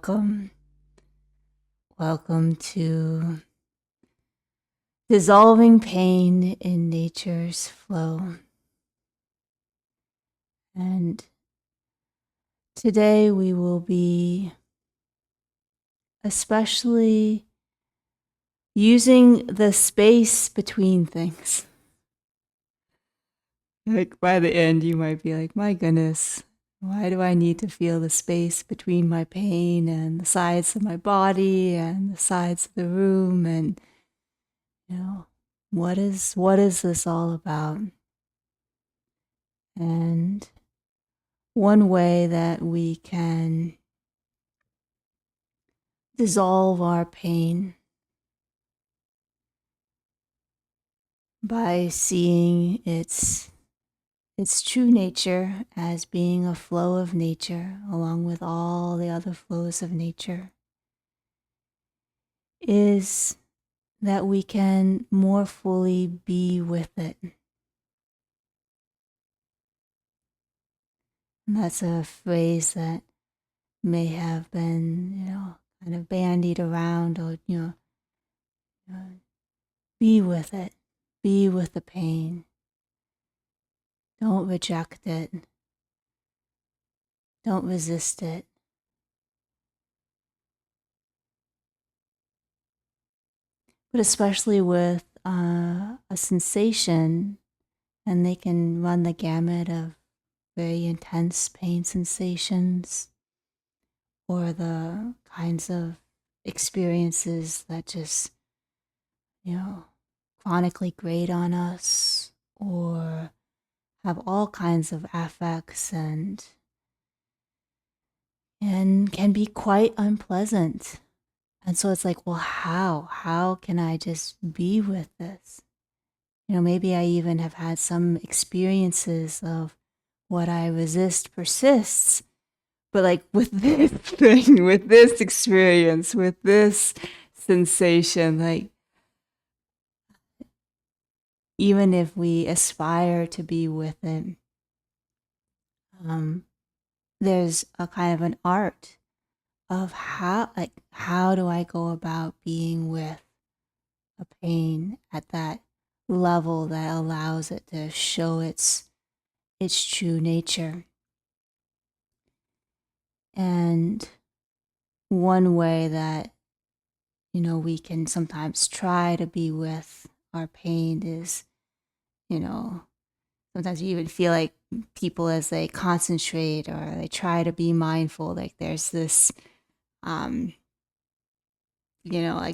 Welcome. Welcome to dissolving pain in nature's flow. And today we will be especially using the space between things. Like by the end, you might be like, my goodness, why do I need to feel the space between my pain and the sides of my body and the sides of the room? And, what is this all about? And one way that we can dissolve our pain by seeing its true nature as being a flow of nature along with all the other flows of nature is that we can more fully be with it. And that's a phrase that may have been, kind of bandied around, or, be with it, be with the pain. Don't reject it. Don't resist it. But especially with a sensation, and they can run the gamut of very intense pain sensations or the kinds of experiences that just, chronically grate on us or have all kinds of affects and can be quite unpleasant. And so it's like, well, how can I just be with this? Maybe I even have had some experiences of what I resist persists. But like with this thing, with this experience, with this sensation, like even if we aspire to be with it, there's a kind of an art of how do I go about being with a pain at that level that allows it to show its true nature. And one way that we can sometimes try to be with our pain is, sometimes you even feel like people, as they concentrate or they try to be mindful, like there's this like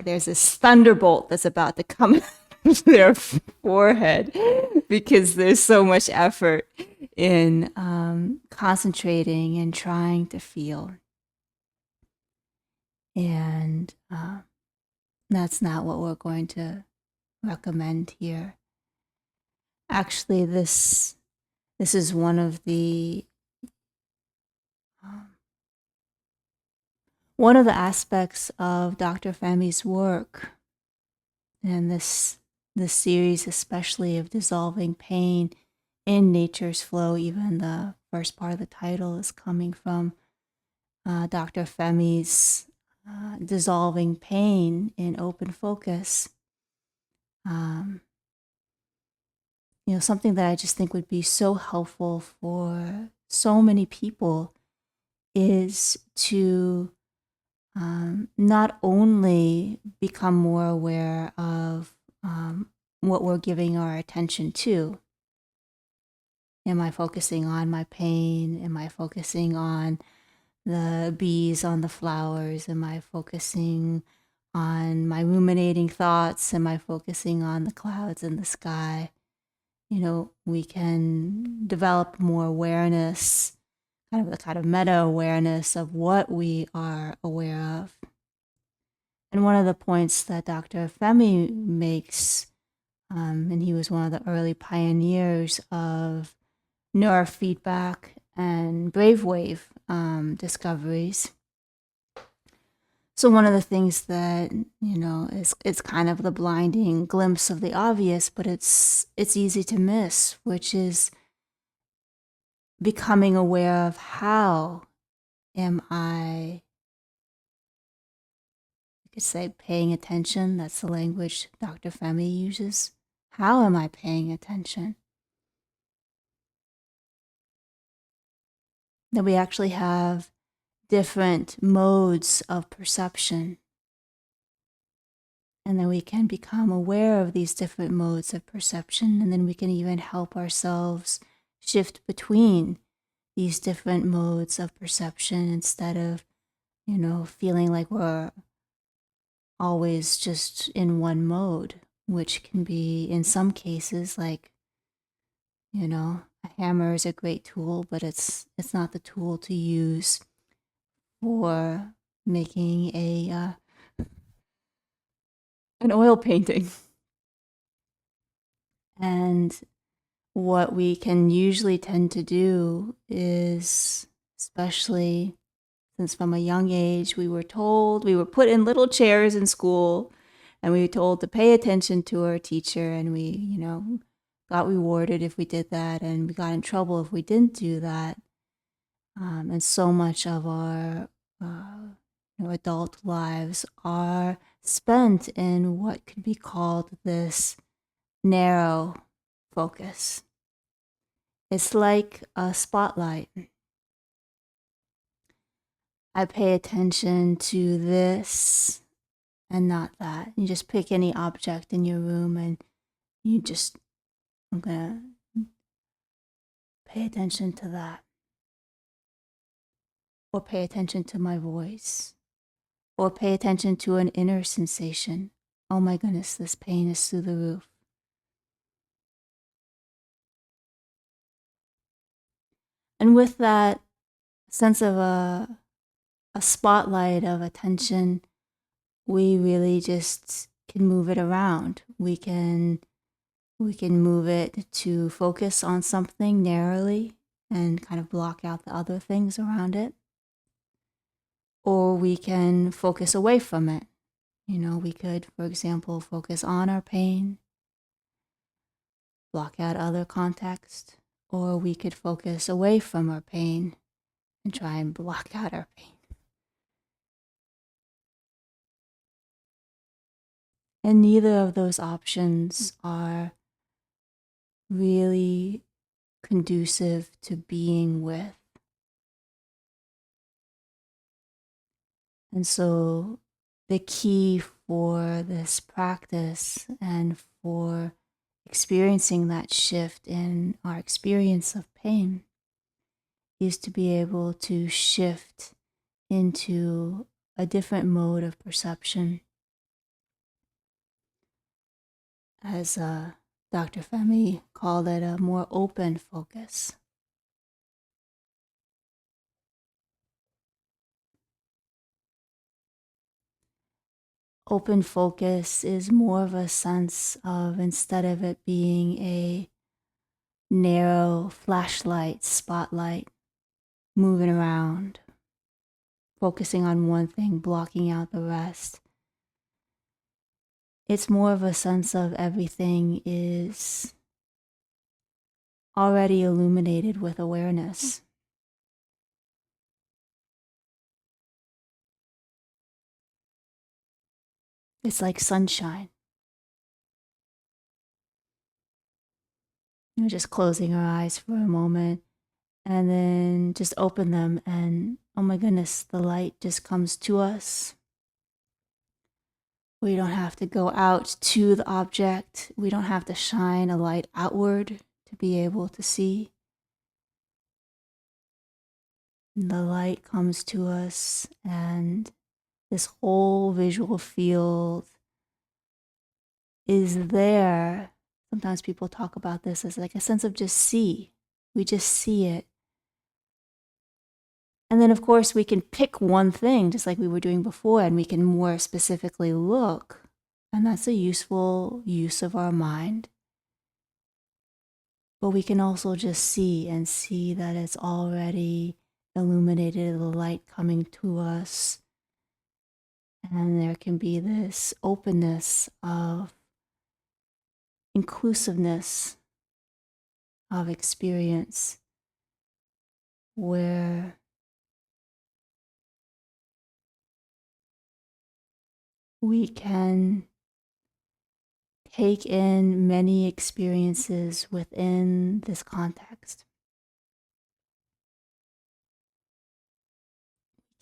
there's this thunderbolt that's about to come out of their forehead because there's so much effort in concentrating and trying to feel. And that's not what we're going to recommend here. Actually, this is one of the aspects of Dr. Femi's work, and this series, especially of dissolving pain in nature's flow. Even the first part of the title is coming from Dr. Femi's dissolving pain in open focus. Something that I just think would be so helpful for so many people is to not only become more aware of what we're giving our attention to. Am I focusing on my pain? Am I focusing on the bees on the flowers? Am I focusing on my ruminating thoughts? Am I focusing on the clouds in the sky? We can develop more awareness, kind of meta awareness of what we are aware of. And one of the points that Dr. Femi makes, and he was one of the early pioneers of neurofeedback and brainwave discoveries. So one of the things that, it's kind of the blinding glimpse of the obvious, but it's easy to miss, which is becoming aware of how am I could say paying attention. That's the language Dr. Femi uses. How am I paying attention? That we actually have different modes of perception. And then we can become aware of these different modes of perception. And then we can even help ourselves shift between these different modes of perception instead of, feeling like we're always just in one mode, which can be in some cases like, a hammer is a great tool, but it's not the tool to use for making an oil painting. And what we can usually tend to do is, especially since from a young age we were put in little chairs in school and we were told to pay attention to our teacher, and we, got rewarded if we did that, and we got in trouble if we didn't do that. And so much of our adult lives are spent in what could be called this narrow focus. It's like a spotlight. I pay attention to this and not that. You just pick any object in your room and I'm gonna pay attention to that. Or pay attention to my voice. Or pay attention to an inner sensation. Oh my goodness, this pain is through the roof. And with that sense of a spotlight of attention, we really just can move it around. We can move it to focus on something narrowly and kind of block out the other things around it. Or we can focus away from it. We could, for example, focus on our pain, block out other context, or we could focus away from our pain and try and block out our pain. And neither of those options are really conducive to being with. And so the key for this practice and for experiencing that shift in our experience of pain is to be able to shift into a different mode of perception. As Dr. Femi called it, a more open focus. Open focus is more of a sense of, instead of it being a narrow flashlight, spotlight, moving around, focusing on one thing, blocking out the rest. It's more of a sense of everything is already illuminated with awareness. It's like sunshine. Just closing our eyes for a moment and then just open them, and oh my goodness, the light just comes to us. We don't have to go out to the object. We don't have to shine a light outward to be able to see. The light comes to us, and this whole visual field is there. Sometimes people talk about this as like a sense of just see. We just see it. And then, of course, we can pick one thing, just like we were doing before, and we can more specifically look. And that's a useful use of our mind. But we can also just see and see that it's already illuminated, the light coming to us. And there can be this openness of inclusiveness of experience where we can take in many experiences within this context.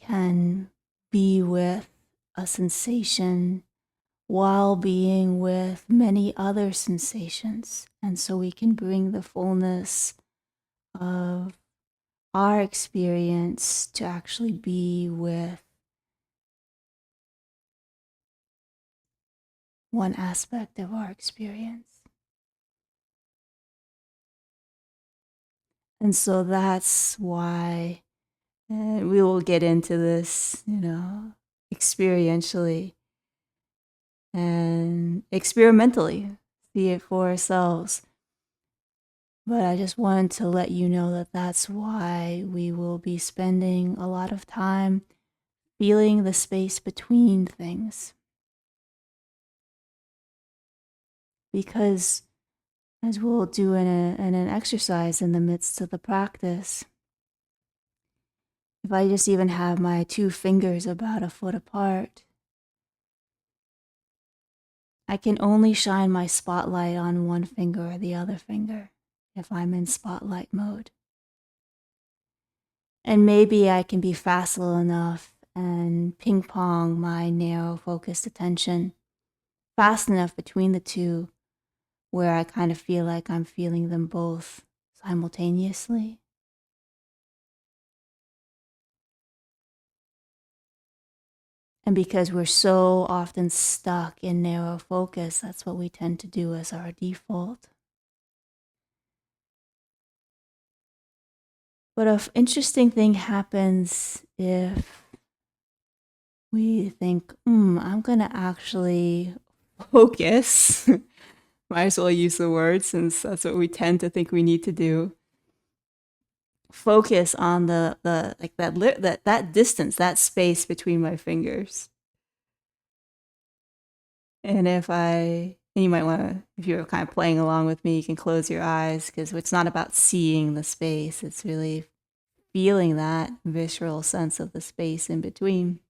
Can be with a sensation while being with many other sensations. And so we can bring the fullness of our experience to actually be with one aspect of our experience. And so that's why we will get into this, experientially and experimentally, see it for ourselves. But I just wanted to let you know that that's why we will be spending a lot of time feeling the space between things. Because as we'll do in an exercise in the midst of the practice, if I just even have my 2 fingers about a foot apart, I can only shine my spotlight on one finger or the other finger if I'm in spotlight mode. And maybe I can be facile enough and ping pong my narrow focused attention fast enough between the two where I kind of feel like I'm feeling them both simultaneously. And because we're so often stuck in narrow focus, that's what we tend to do as our default. But an interesting thing happens if we think, I'm going to actually focus. Might as well use the word since that's what we tend to think we need to do. Focus on the like that distance, that space between my fingers. And you might want to, if you're kind of playing along with me, you can close your eyes because it's not about seeing the space. It's really feeling that visceral sense of the space in between.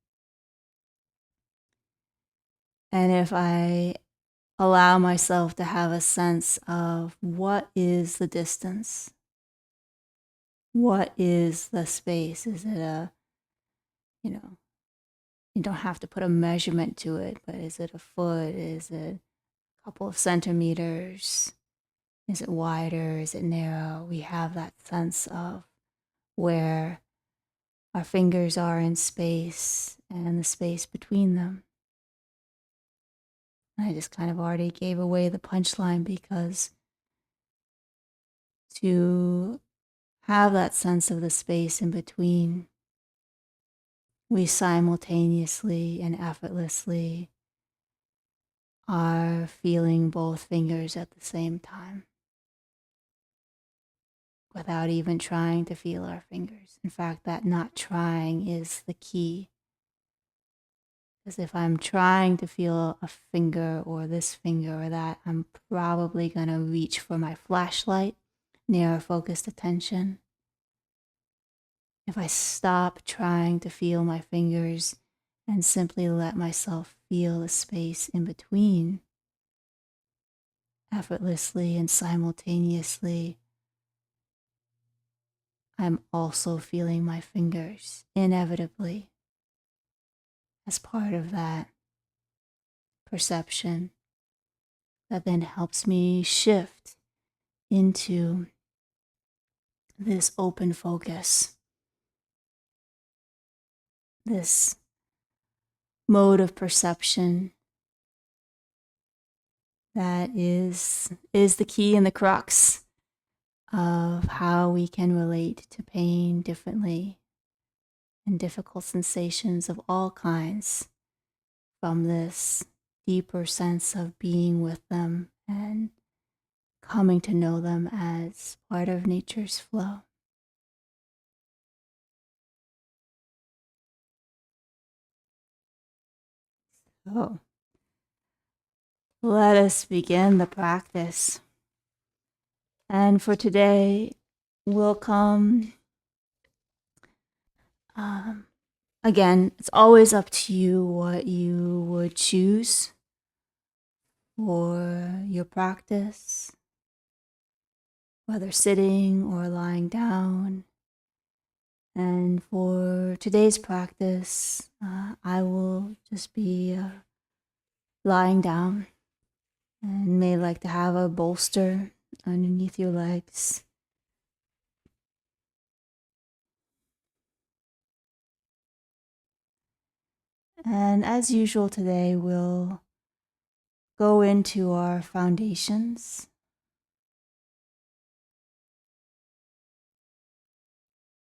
And if I allow myself to have a sense of what is the distance? What is the space? Is it you don't have to put a measurement to it, but is it a foot? Is it a couple of centimeters? Is it wider? Is it narrow? We have that sense of where our fingers are in space and the space between them. I just kind of already gave away the punchline because to have that sense of the space in between, we simultaneously and effortlessly are feeling both fingers at the same time without even trying to feel our fingers. In fact, that not trying is the key. Because if I'm trying to feel a finger or this finger or that, I'm probably going to reach for my flashlight, narrow focused attention. If I stop trying to feel my fingers and simply let myself feel the space in between, effortlessly and simultaneously, I'm also feeling my fingers inevitably as part of that perception that then helps me shift into this open focus, this mode of perception that is the key and the crux of how we can relate to pain differently and difficult sensations of all kinds from this deeper sense of being with them and coming to know them as part of nature's flow. So let us begin the practice. And for today, we'll come Again, it's always up to you what you would choose for your practice, whether sitting or lying down. And for today's practice, I will just be lying down and may like to have a bolster underneath your legs. And as usual today, we'll go into our foundations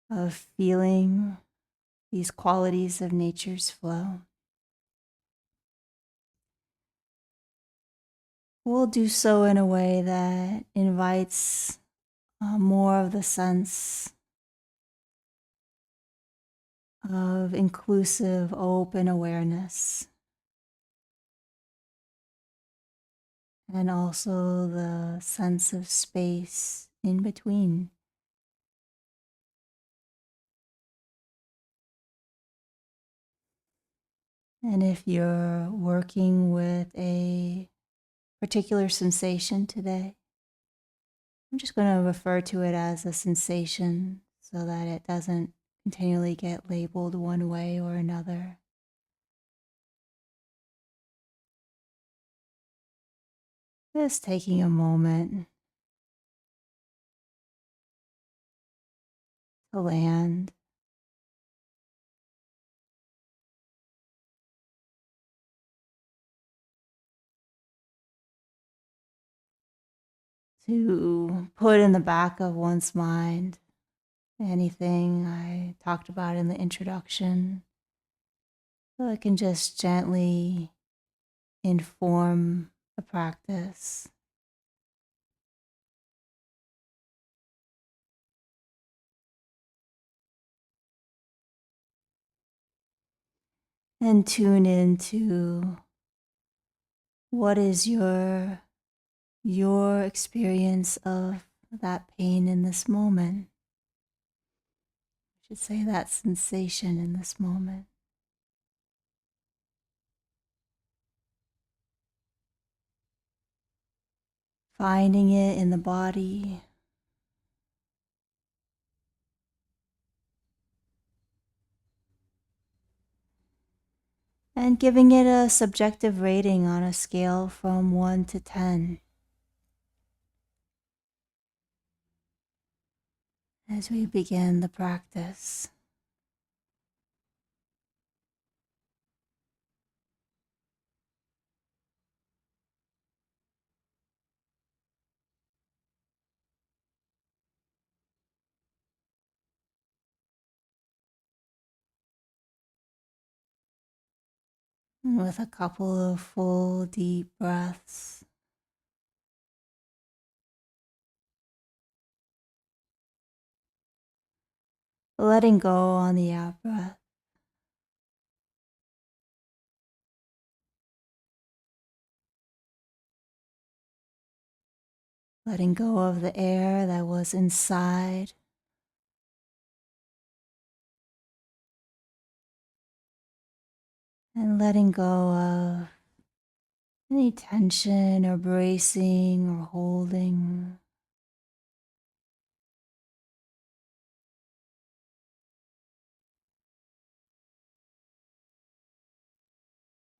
of feeling these qualities of nature's flow. We'll do so in a way that invites more of the sense of inclusive, open awareness, and also the sense of space in between. And if you're working with a particular sensation today, I'm just going to refer to it as a sensation so that it doesn't continually get labeled one way or another. Just taking a moment to land, to put in the back of one's mind anything I talked about in the introduction, so it can just gently inform the practice. And tune into what is your experience of that pain in this moment. I should say that sensation in this moment. Finding it in the body, and giving it a subjective rating on a scale from 1 to 10 as we begin the practice. And with a couple of full deep breaths, letting go on the out breath. Letting go of the air that was inside. And letting go of any tension or bracing or holding.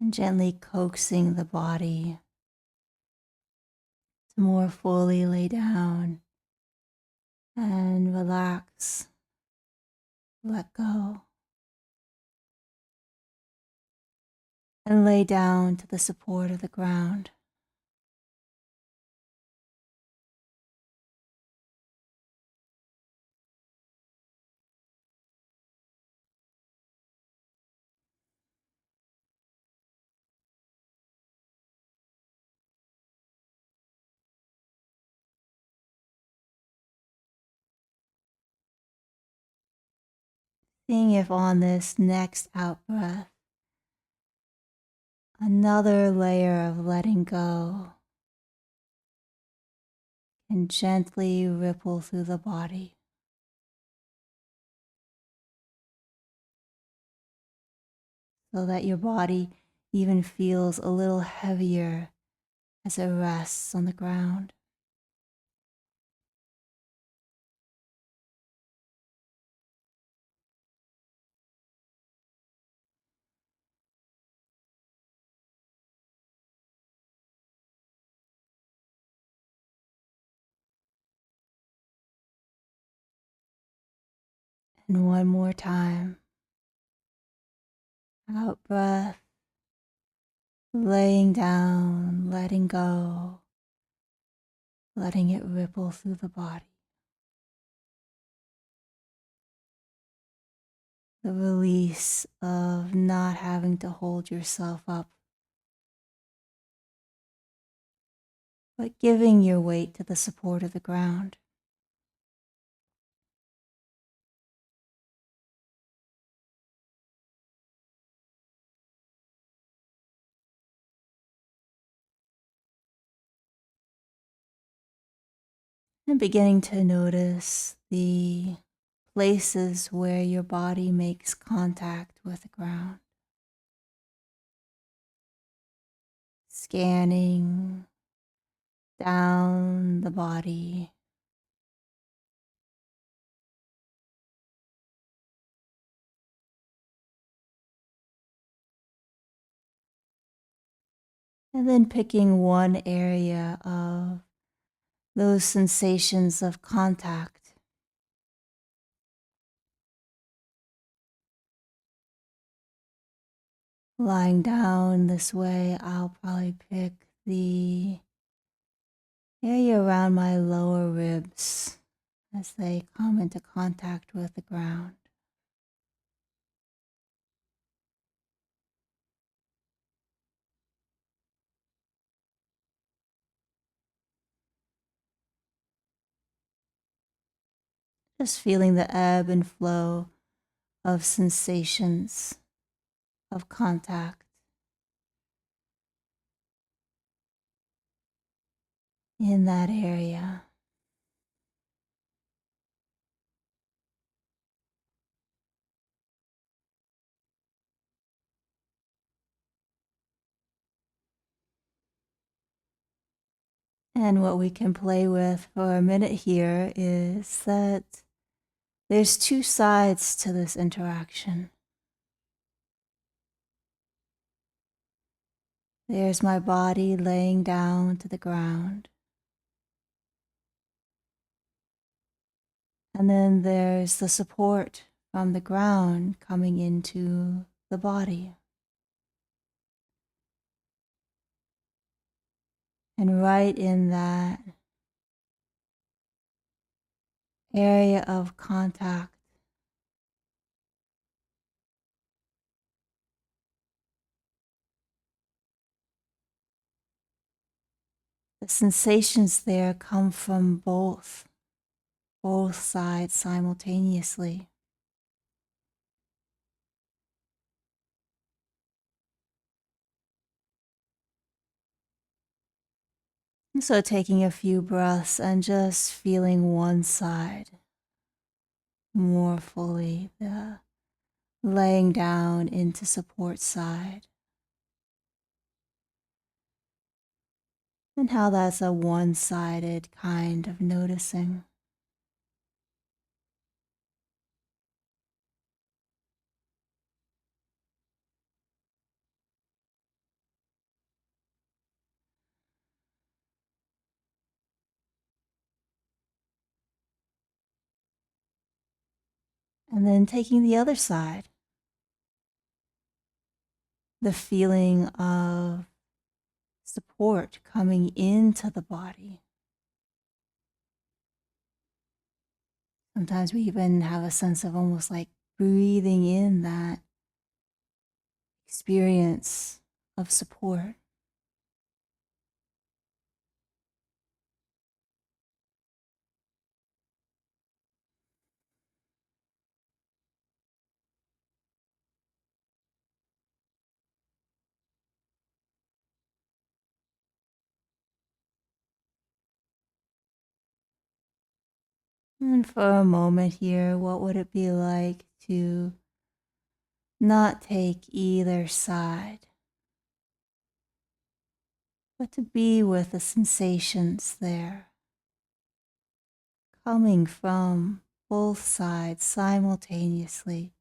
And gently coaxing the body to more fully lay down and relax, let go, and lay down to the support of the ground. Seeing if on this next out breath, another layer of letting go can gently ripple through the body. so that your body even feels a little heavier as it rests on the ground. And one more time, out breath, laying down, letting go, letting it ripple through the body. The release of not having to hold yourself up, but giving your weight to the support of the ground. And beginning to notice the places where your body makes contact with the ground. Scanning down the body, and then picking one area of those sensations of contact. Lying down this way, I'll probably pick the area around my lower ribs as they come into contact with the ground. Just feeling the ebb and flow of sensations of contact in that area. And what we can play with for a minute here is that there's two sides to this interaction. There's my body laying down to the ground. And then there's the support from the ground coming into the body. And right in that area of contact, the sensations there come from both sides simultaneously. So taking a few breaths and just feeling one side more fully, the laying down into support side, and how that's a one-sided kind of noticing. And then taking the other side, the feeling of support coming into the body. Sometimes we even have a sense of almost like breathing in that experience of support. And for a moment here, what would it be like to not take either side, but to be with the sensations there, coming from both sides simultaneously,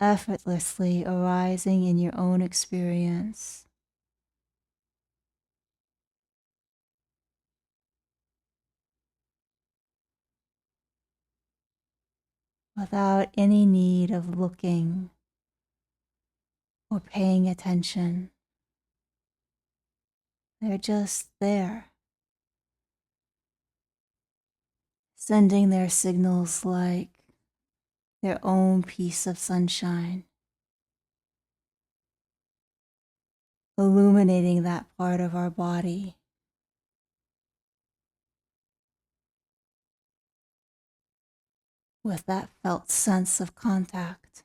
effortlessly arising in your own experience. Without any need of looking or paying attention. They're just there, sending their signals like their own piece of sunshine, illuminating that part of our body with that felt sense of contact.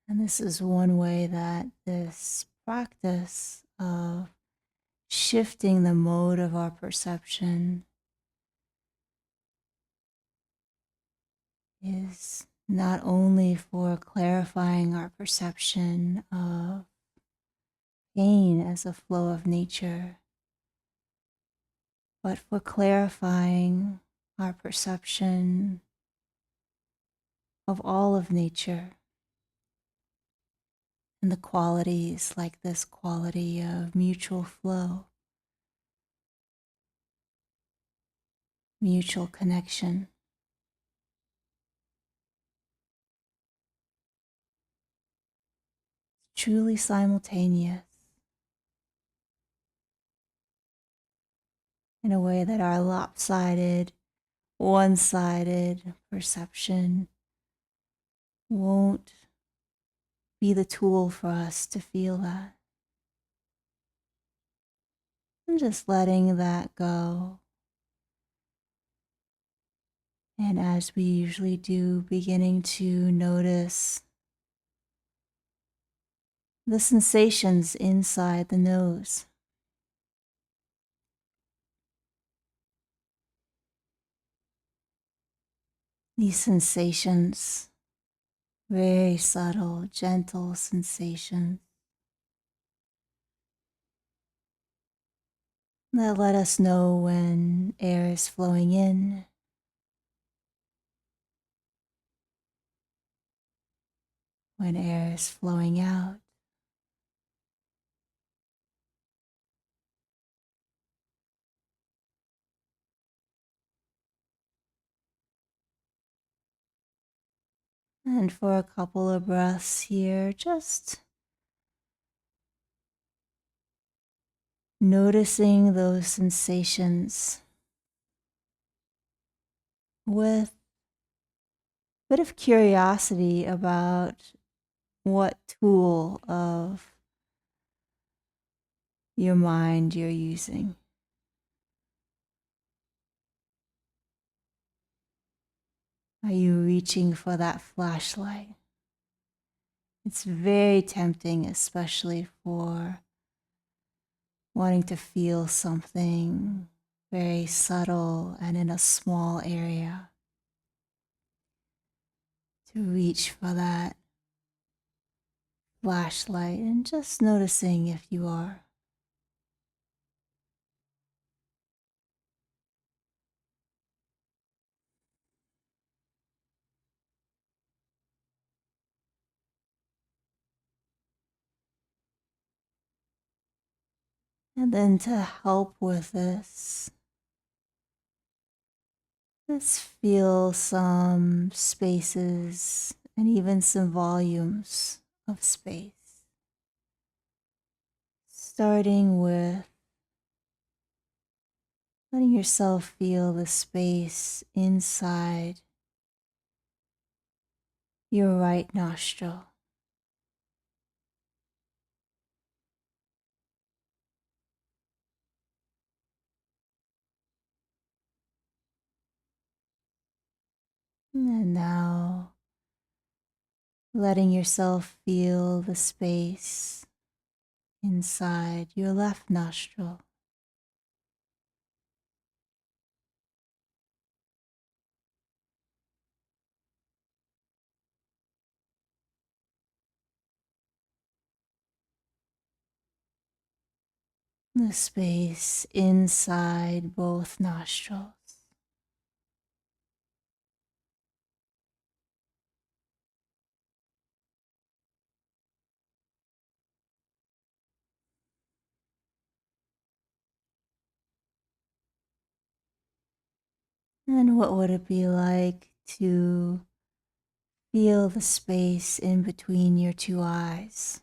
And this is one way that this practice of shifting the mode of our perception is not only for clarifying our perception of pain as a flow of nature, but for clarifying our perception of all of nature and the qualities like this quality of mutual flow, mutual connection. Truly simultaneous in a way that our lopsided, one-sided perception won't be the tool for us to feel that. And just letting that go. And as we usually do, beginning to notice the sensations inside the nose. These sensations, very subtle, gentle sensations that let us know when air is flowing in, when air is flowing out. And for a couple of breaths here, just noticing those sensations with a bit of curiosity about what tool of your mind you're using. Are you reaching for that flashlight? It's very tempting, especially for wanting to feel something very subtle and in a small area, to reach for that flashlight and just noticing if you are. And then to help with this, let's feel some spaces and even some volumes of space. Starting with letting yourself feel the space inside your right nostril. And now letting yourself feel the space inside your left nostril. The space inside both nostrils. And what would it be like to feel the space in between your two eyes?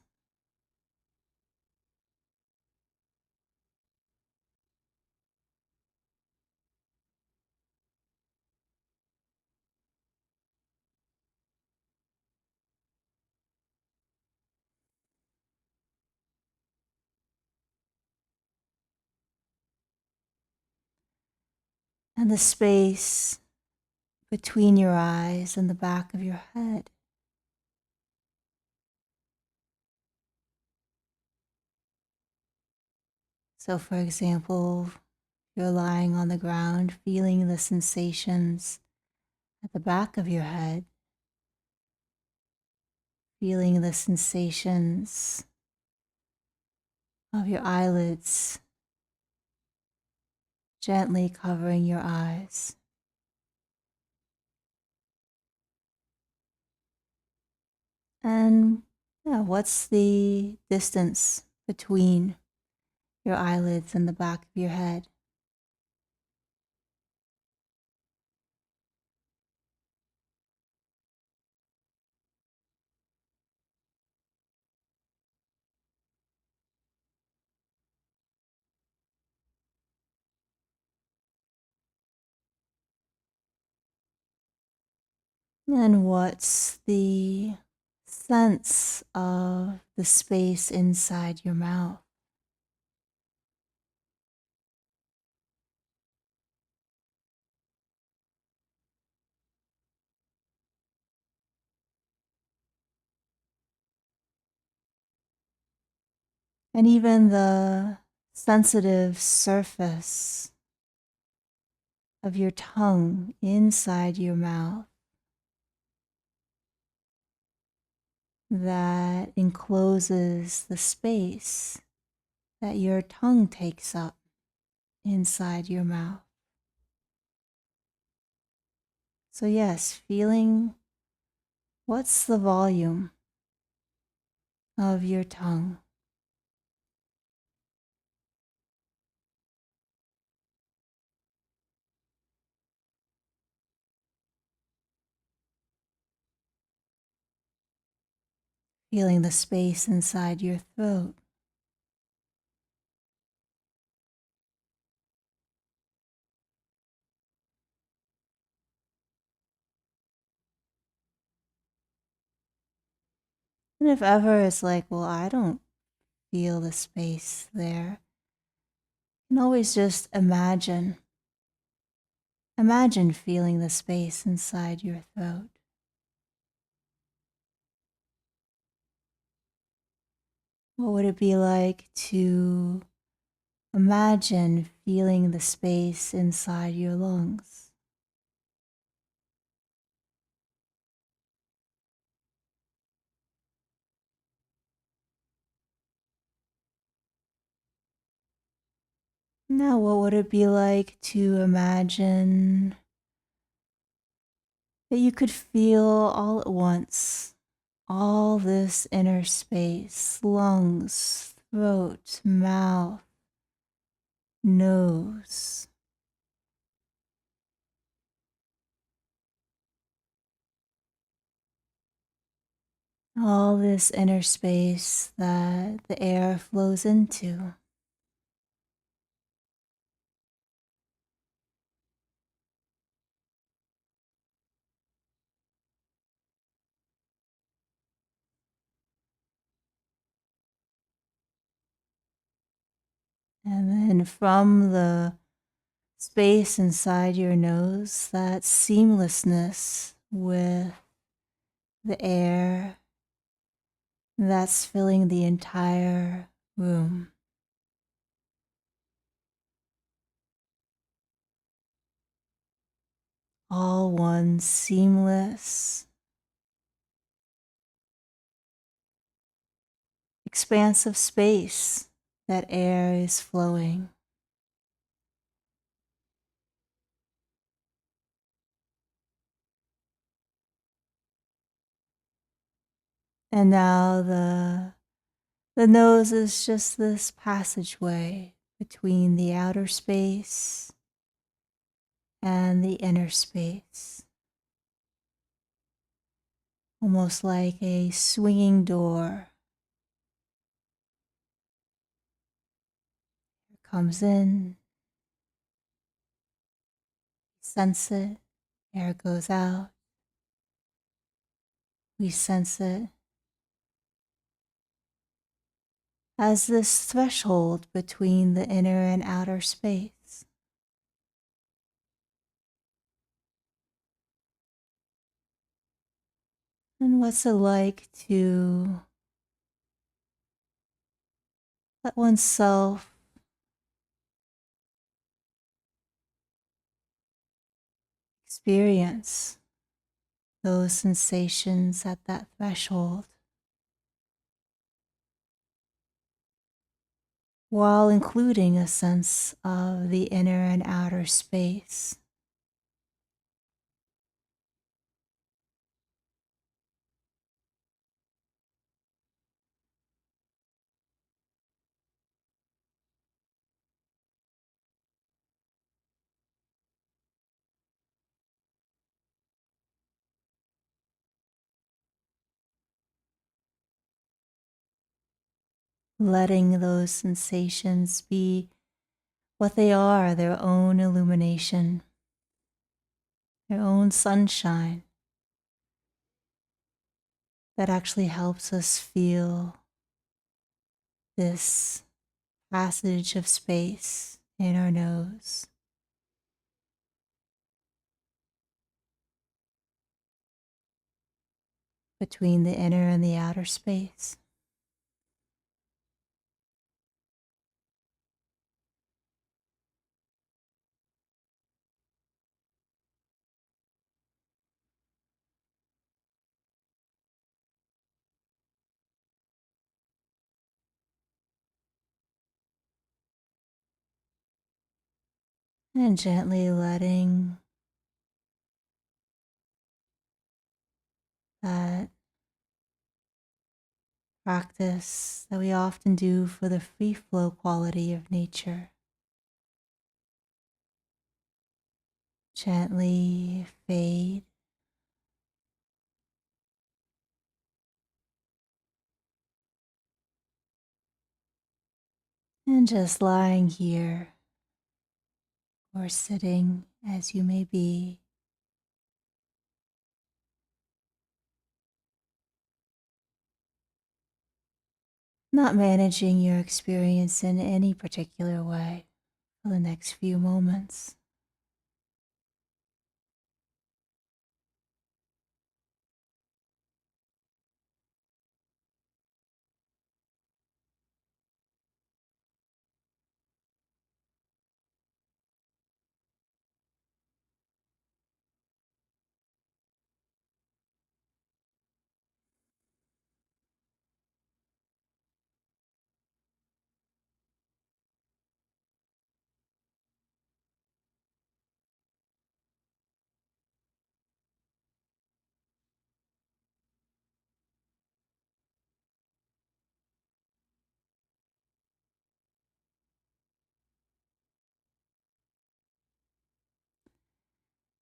And the space between your eyes and the back of your head. So, for example, you're lying on the ground, feeling the sensations at the back of your head, feeling the sensations of your eyelids gently covering your eyes. And yeah, what's the distance between your eyelids and the back of your head? And what's the sense of the space inside your mouth? And even the sensitive surface of your tongue inside your mouth that encloses the space that your tongue takes up inside your mouth. So, yes, feeling what's the volume of your tongue. Feeling the space inside your throat. And if ever it's like, well, I don't feel the space there, you can always just imagine. Imagine feeling the space inside your throat. What would it be like to imagine feeling the space inside your lungs? Now, what would it be like to imagine that you could feel all at once all this inner space, lungs, throat, mouth, nose, all this inner space that the air flows into. And then from the space inside your nose, that seamlessness with the air that's filling the entire room. All one seamless, expansive space that air is flowing. And now the nose is just this passageway between the outer space and the inner space, almost like a swinging door. It comes in, sense it, air goes out, we sense it as this threshold between the inner and outer space. And what's it like to let oneself experience those sensations at that threshold while including a sense of the inner and outer space? Letting those sensations be what they are, their own illumination, their own sunshine that actually helps us feel this passage of space in our nose between the inner and the outer space. And gently letting that practice that we often do for the free flow quality of nature gently fade, and just lying here or sitting as you may be, not managing your experience in any particular way for the next few moments.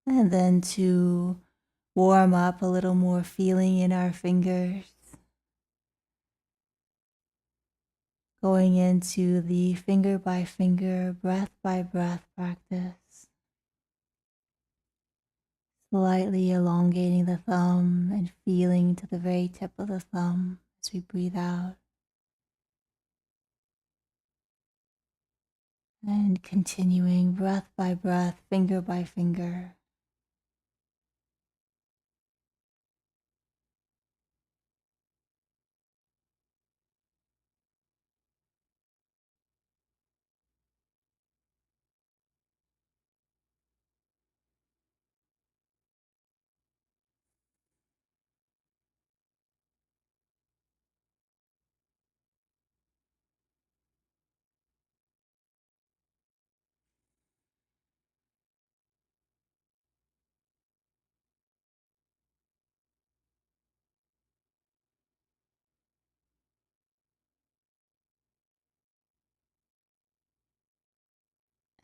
And then to warm up a little more, feeling in our fingers, going into the finger by finger, breath by breath practice, slightly elongating the thumb and feeling to the very tip of the thumb as we breathe out, and continuing breath by breath, finger by finger,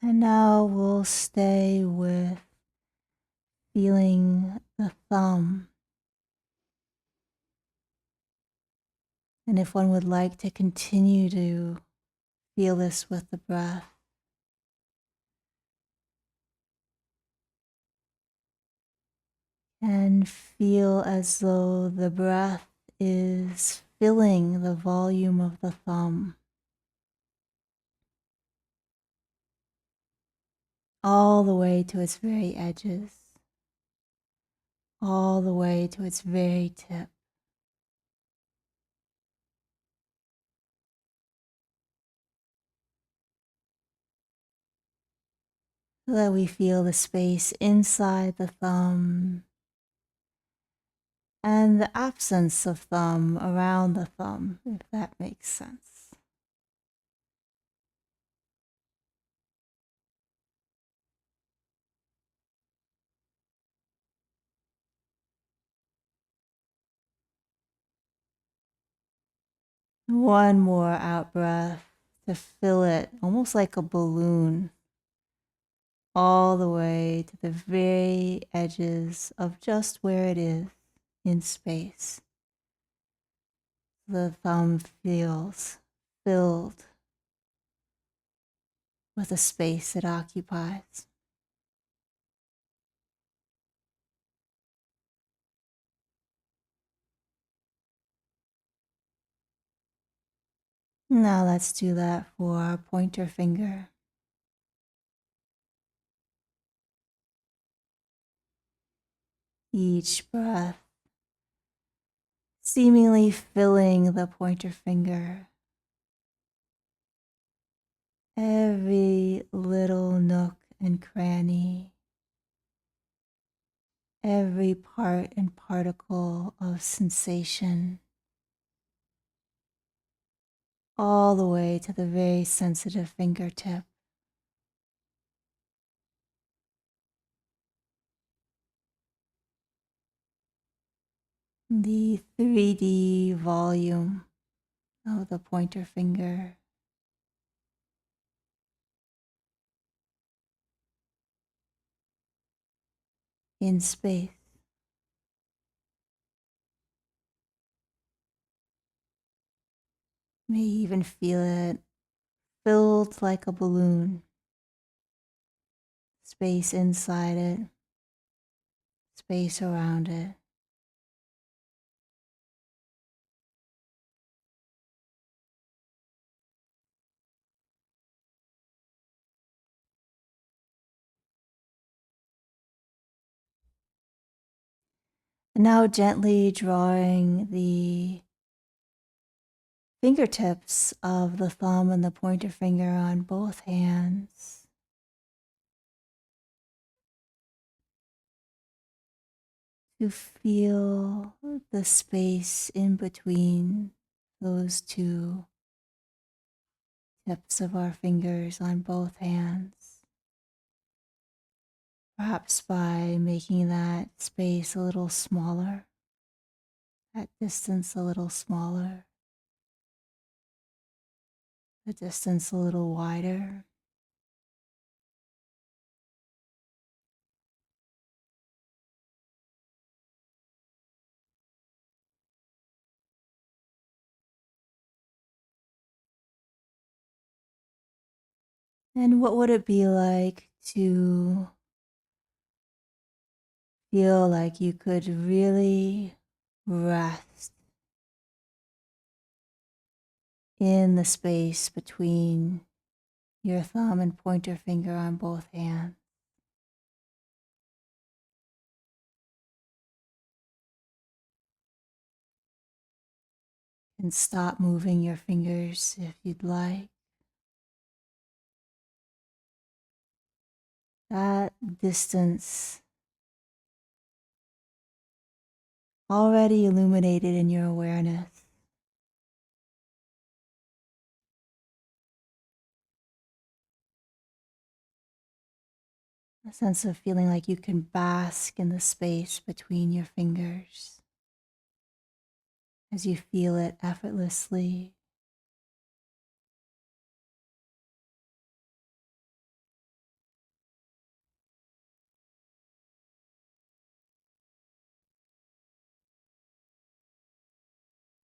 And now we'll stay with feeling the thumb. And if one would like to continue to feel this with the breath, and feel as though the breath is filling the volume of the thumb, all the way to its very edges, all the way to its very tip. So that we feel the space inside the thumb and the absence of thumb around the thumb, if that makes sense. One more out breath to fill it almost like a balloon, all the way to the very edges of just where it is in space. The thumb feels filled with the space it occupies. Now let's do that for our pointer finger. Each breath seemingly filling the pointer finger. Every little nook and cranny, every part and particle of sensation, all the way to the very sensitive fingertip. The 3D volume of the pointer finger. In space. May even feel it filled like a balloon. Space inside it, space around it. And now gently drawing the fingertips of the thumb and the pointer finger on both hands. To feel the space in between those two tips of our fingers on both hands. Perhaps by making that space a little smaller, that distance a little smaller, the distance a little wider. And what would it be like to feel like you could really rest in the space between your thumb and pointer finger on both hands? And stop moving your fingers if you'd like. That distance already illuminated in your awareness. A sense of feeling like you can bask in the space between your fingers as you feel it effortlessly.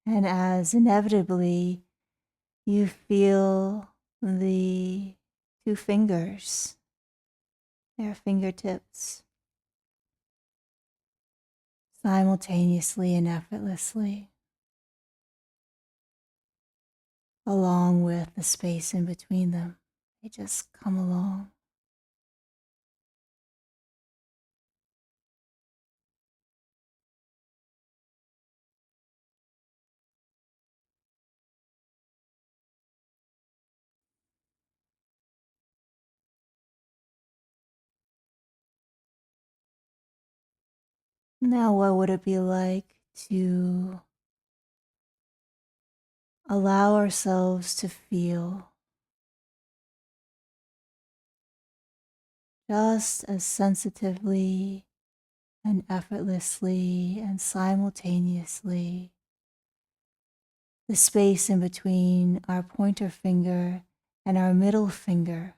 And as inevitably you feel the two fingers, their fingertips, simultaneously and effortlessly, along with the space in between them. They just come along. Now, what would it be like to allow ourselves to feel just as sensitively and effortlessly and simultaneously the space in between our pointer finger and our middle finger,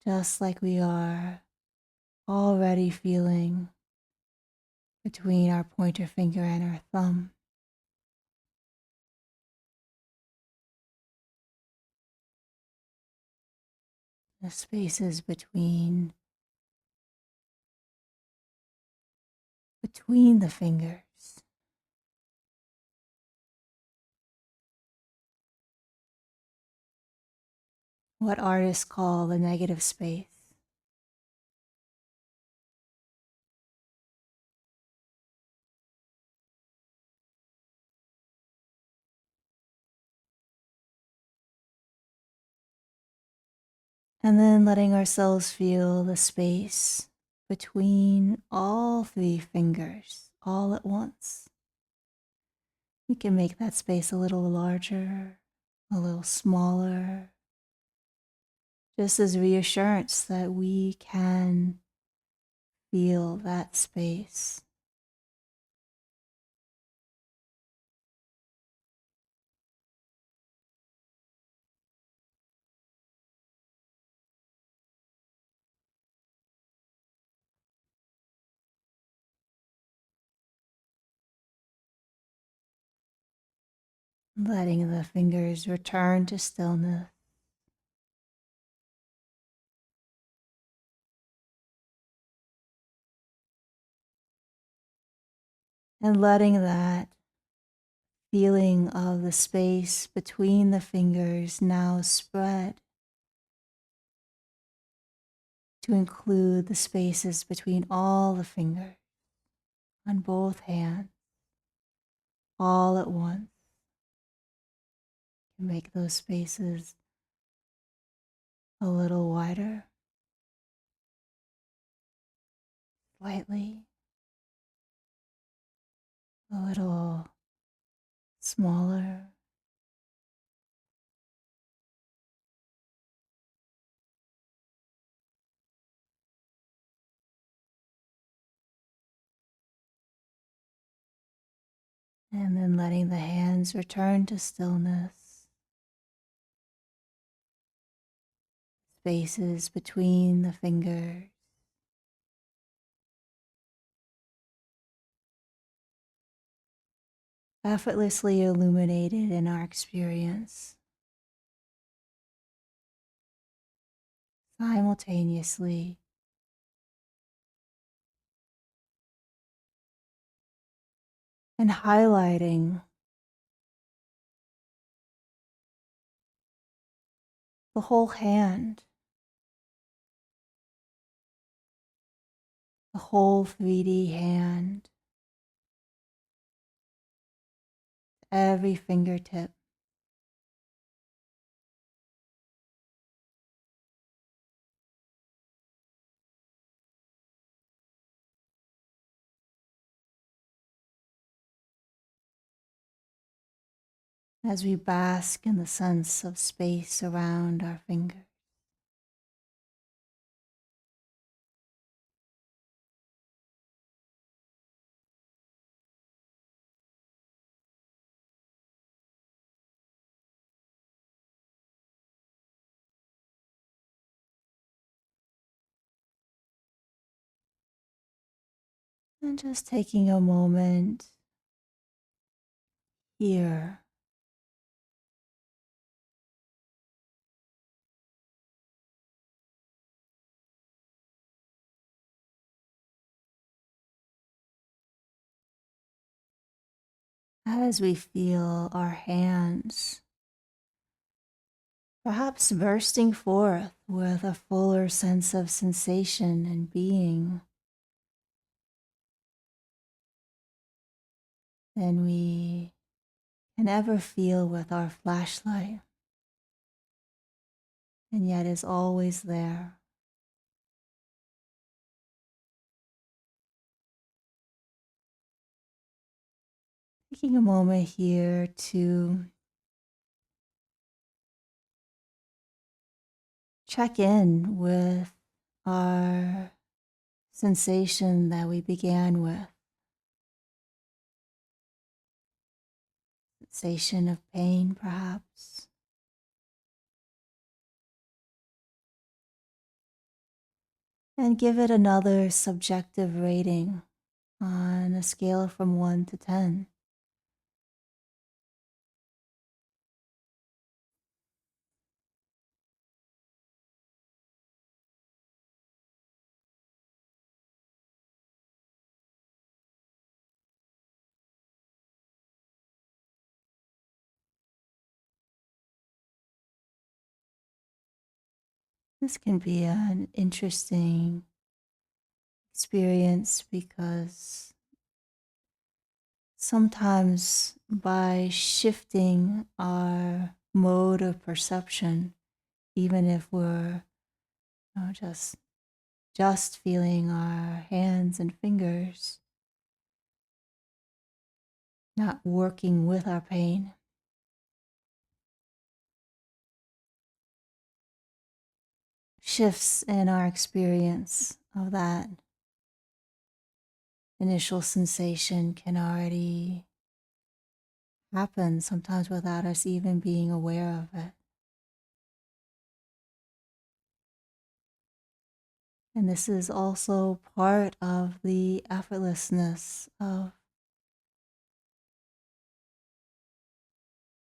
just like we are already feeling between our pointer finger and our thumb. The spaces between the fingers. What artists call the negative space. And then letting ourselves feel the space between all three fingers all at once. We can make that space a little larger, a little smaller, just as reassurance that we can feel that space. Letting the fingers return to stillness. And letting that feeling of the space between the fingers now spread to include the spaces between all the fingers on both hands, all at once. Make those spaces a little wider, slightly, a little smaller. And then letting the hands return to stillness, spaces between the fingers. Effortlessly illuminated in our experience, simultaneously and highlighting the whole hand, the whole 3D hand, every fingertip. As we bask in the sense of space around our fingers. And just taking a moment here. As we feel our hands perhaps bursting forth with a fuller sense of sensation and being than we can ever feel with our flashlight, and yet is always there. Taking a moment here to check in with our sensation that we began with, sensation of pain perhaps, and give it another subjective rating on a scale from 1 to 10. This can be an interesting experience because sometimes by shifting our mode of perception, even if we're just feeling our hands and fingers, not working with our pain, shifts in our experience of that initial sensation can already happen, sometimes without us even being aware of it. And this is also part of the effortlessness of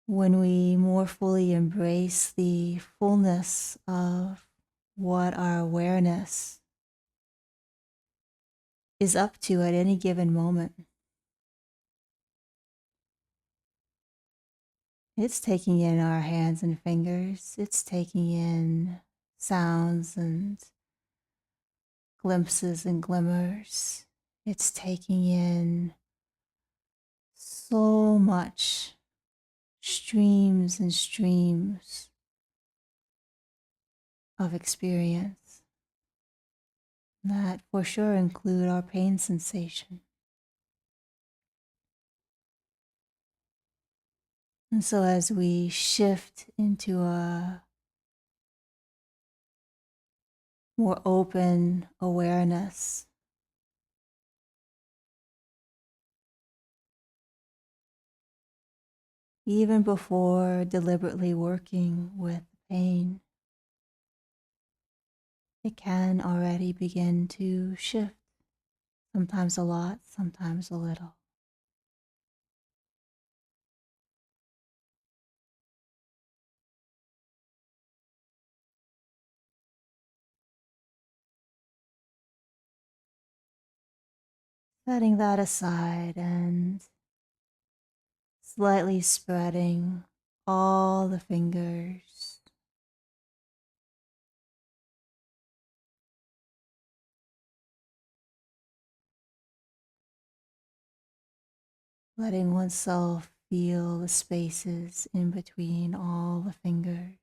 when we more fully embrace the fullness of what our awareness is up to at any given moment. It's taking in our hands and fingers, it's taking in sounds and glimpses and glimmers. It's taking in so much, streams and streams of experience that for sure include our pain sensation. And so as we shift into a more open awareness, even before deliberately working with pain, it can already begin to shift, sometimes a lot, sometimes a little. Setting that aside and slightly spreading all the fingers, letting oneself feel the spaces in between all the fingers.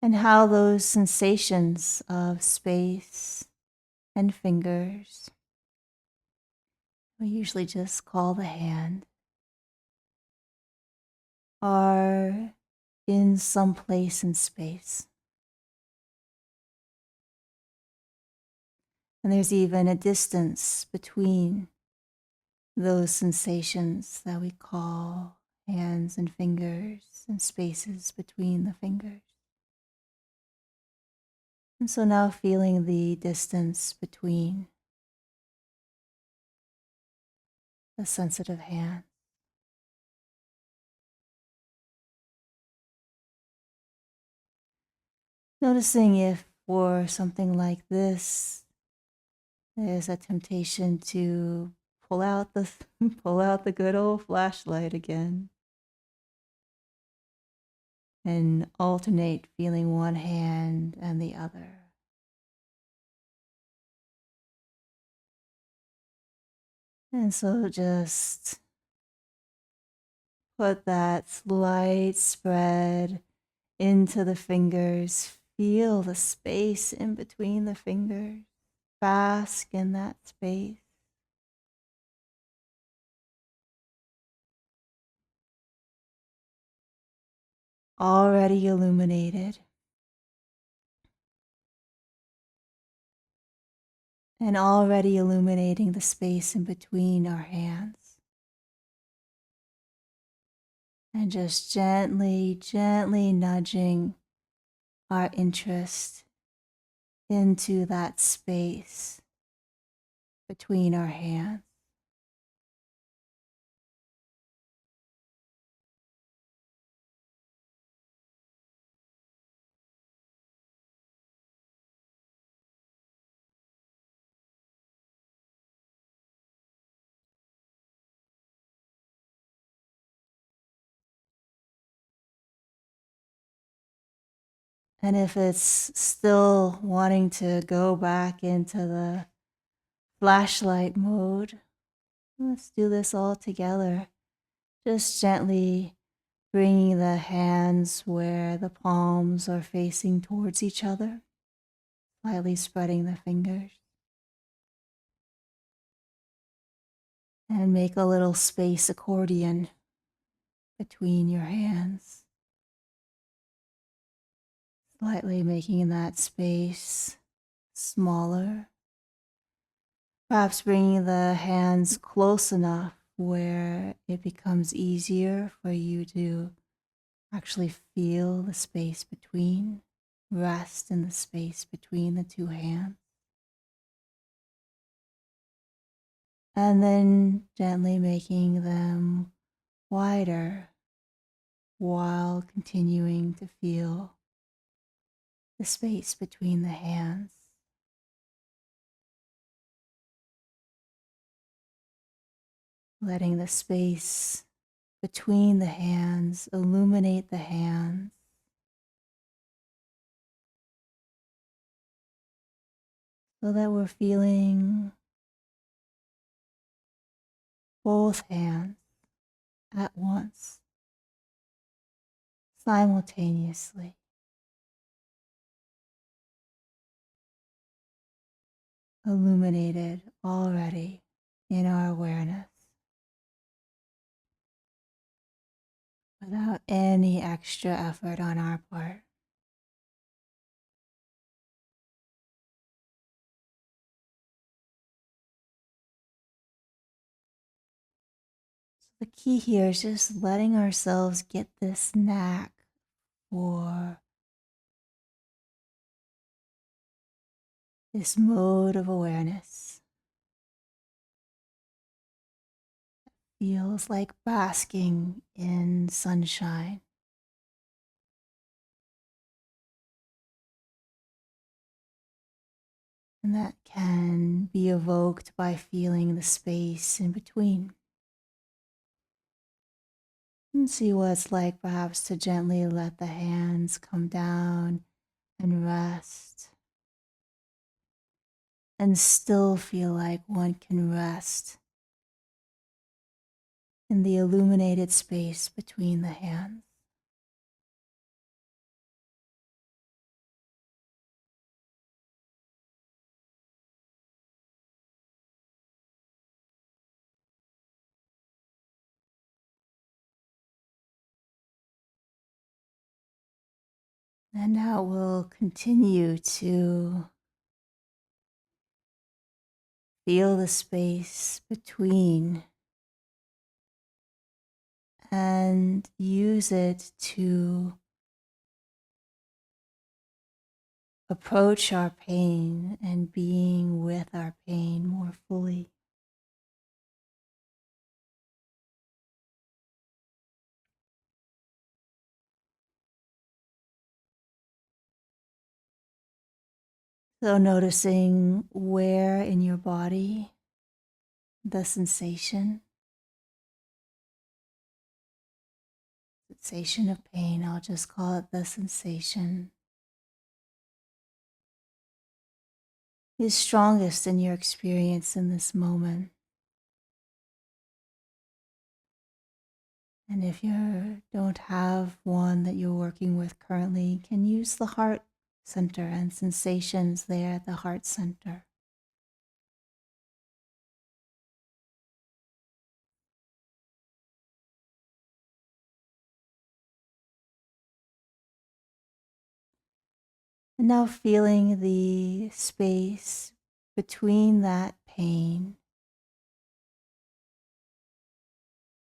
And how those sensations of space and fingers, we usually just call the hand, are in some place in space. And there's even a distance between those sensations that we call hands and fingers and spaces between the fingers. And so now feeling the distance between the sensitive hand. Noticing if for something like this, there's a temptation to pull out the pull out the good old flashlight again and alternate feeling one hand and the other. And so just put that slight spread into the fingers. Feel the space in between the fingers. Bask in that space. Already illuminated and already illuminating the space in between our hands. And just gently, gently nudging our interest into that space between our hands. And if it's still wanting to go back into the flashlight mode, let's do this all together. Just gently bringing the hands where the palms are facing towards each other, slightly spreading the fingers. And make a little space accordion between your hands, slightly making that space smaller. Perhaps bringing the hands close enough where it becomes easier for you to actually feel the space between, rest in the space between the two hands. And then gently making them wider while continuing to feel the space between the hands. Letting the space between the hands illuminate the hands. So that we're feeling both hands at once, simultaneously, illuminated already in our awareness without any extra effort on our part. The key here is just letting ourselves get this knack for this mode of awareness. Feels like basking in sunshine. And that can be evoked by feeling the space in between. And see what it's like perhaps to gently let the hands come down and rest. And still feel like one can rest in the illuminated space between the hands. And now we'll continue to feel the space between and use it to approach our pain and being with our pain more fully. So noticing where in your body the sensation of pain, I'll just call it the sensation, is strongest in your experience in this moment. And if you don't have one that you're working with currently, you can use the heart center and sensations there at the heart center. And now feeling the space between that pain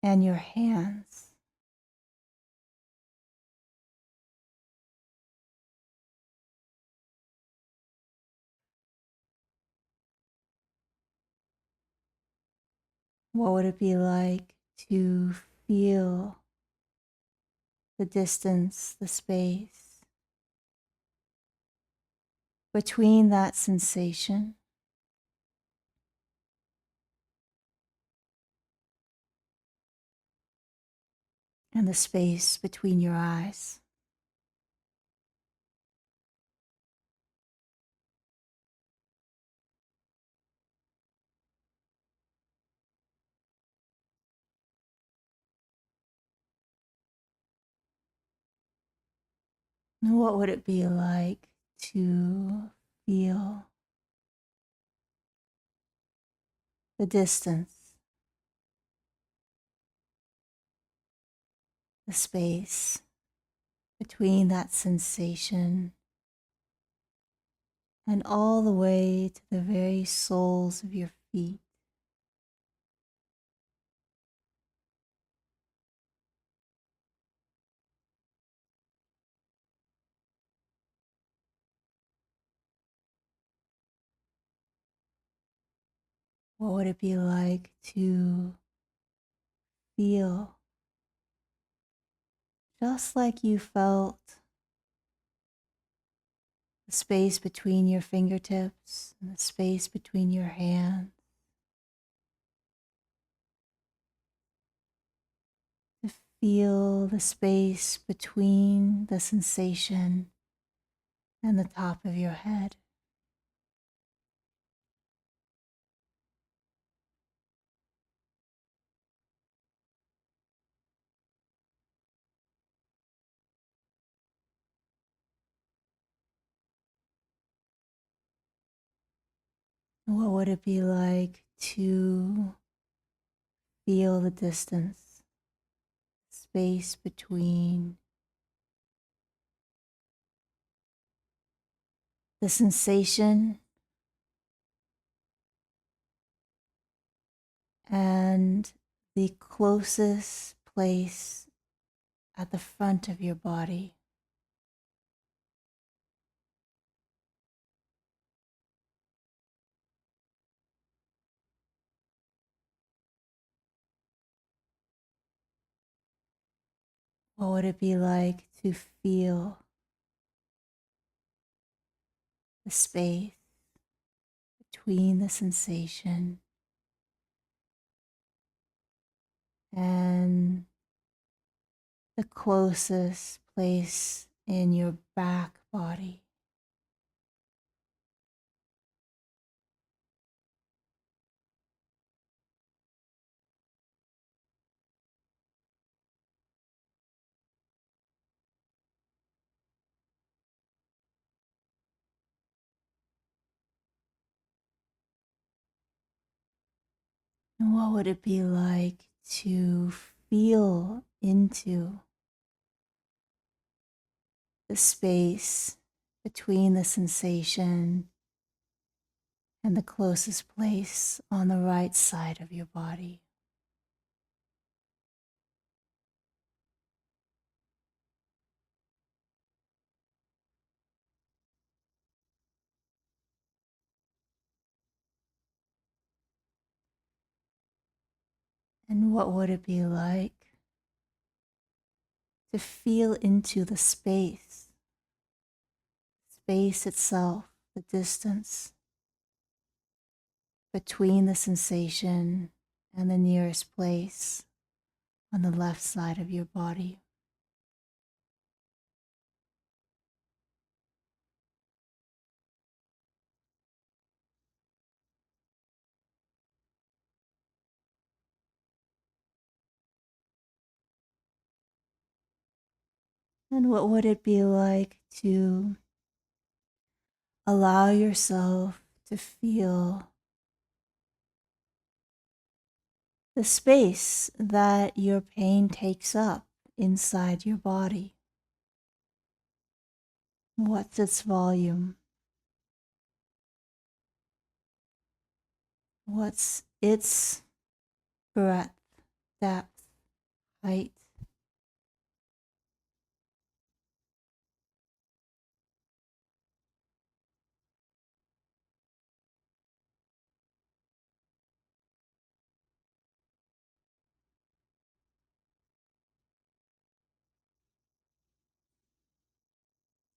and your hands. What would it be like to feel the distance, the space between that sensation and the space between your eyes? And what would it be like to feel the distance, the space between that sensation and all the way to the very soles of your feet? What would it be like to feel just like you felt the space between your fingertips and the space between your hands? To feel the space between the sensation and the top of your head. What would it be like to feel the distance, space between the sensation and the closest place at the front of your body? What would it be like to feel the space between the sensation and the closest place in your back body? And what would it be like to feel into the space between the sensation and the closest place on the right side of your body? And what would it be like to feel into the space itself, the distance between the sensation and the nearest place on the left side of your body? And what would it be like to allow yourself to feel the space that your pain takes up inside your body? What's its volume? What's its breadth, depth, height?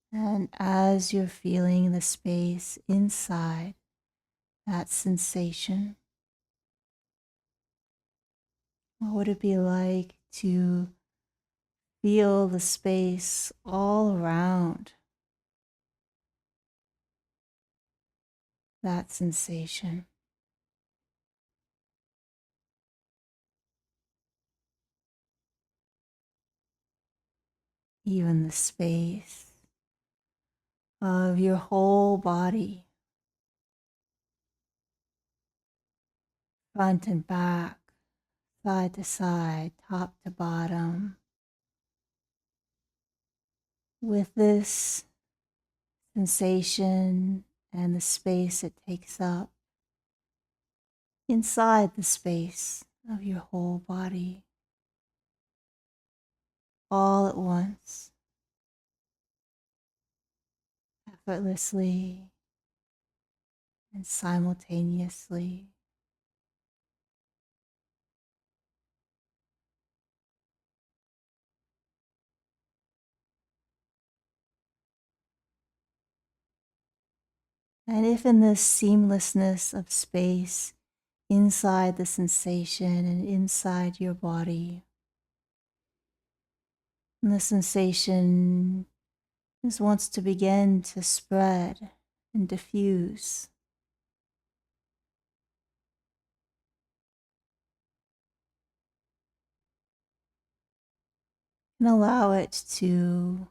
And as you're feeling the space inside that sensation, what would it be like to feel the space all around that sensation? Even the space of your whole body, front and back, side to side, top to bottom, with this sensation and the space it takes up inside the space of your whole body, all at once, effortlessly and simultaneously. And if in this seamlessness of space inside the sensation and inside your body, and the sensation just wants to begin to spread and diffuse, and allow it to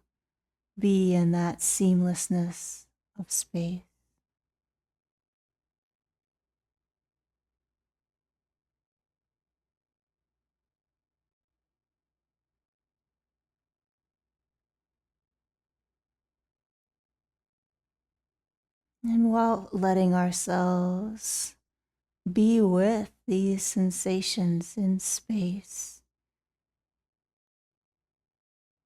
be in that seamlessness of space. And while letting ourselves be with these sensations in space,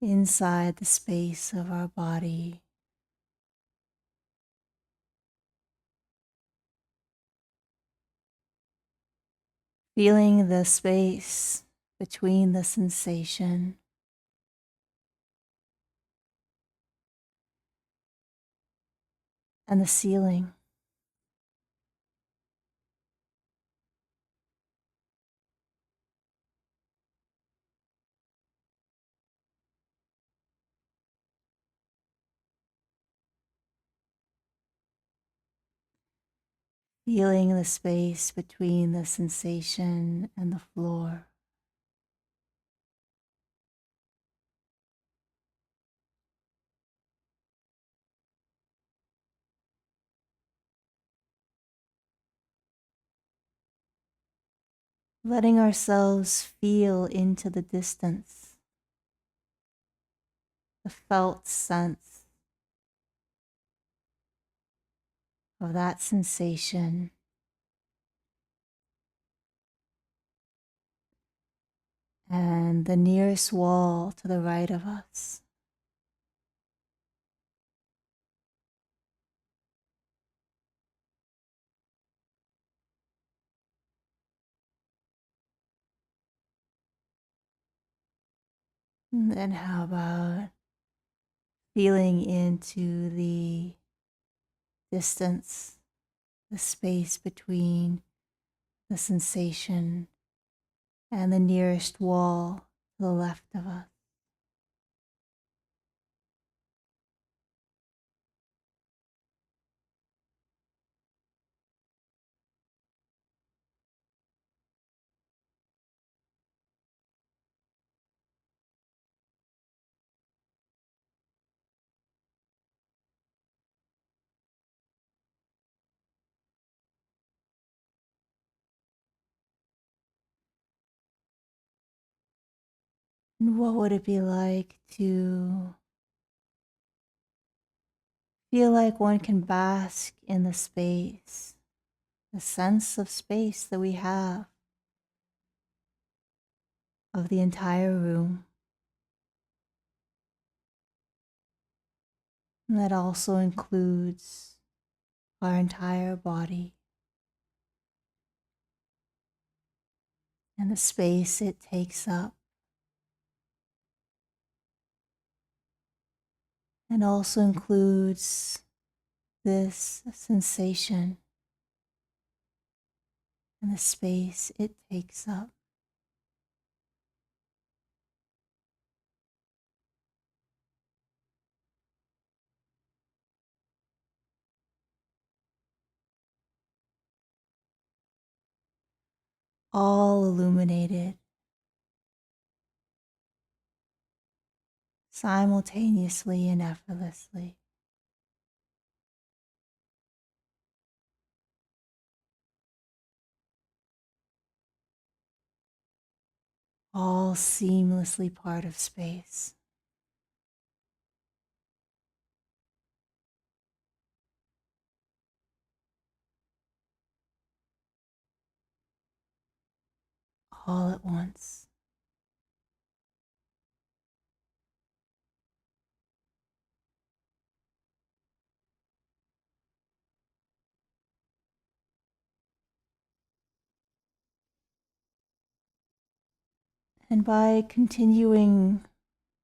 inside the space of our body, feeling the space between the sensation and the ceiling, feeling the space between the sensation and the floor. Letting ourselves feel into the distance, the felt sense of that sensation and the nearest wall to the right of us. And then how about feeling into the distance, the space between the sensation and the nearest wall to the left of us. And what would it be like to feel like one can bask in the space, the sense of space that we have of the entire room? And that also includes our entire body and the space it takes up, and also includes this sensation and the space it takes up. All illuminated simultaneously and effortlessly. All seamlessly part of space. All at once. And by continuing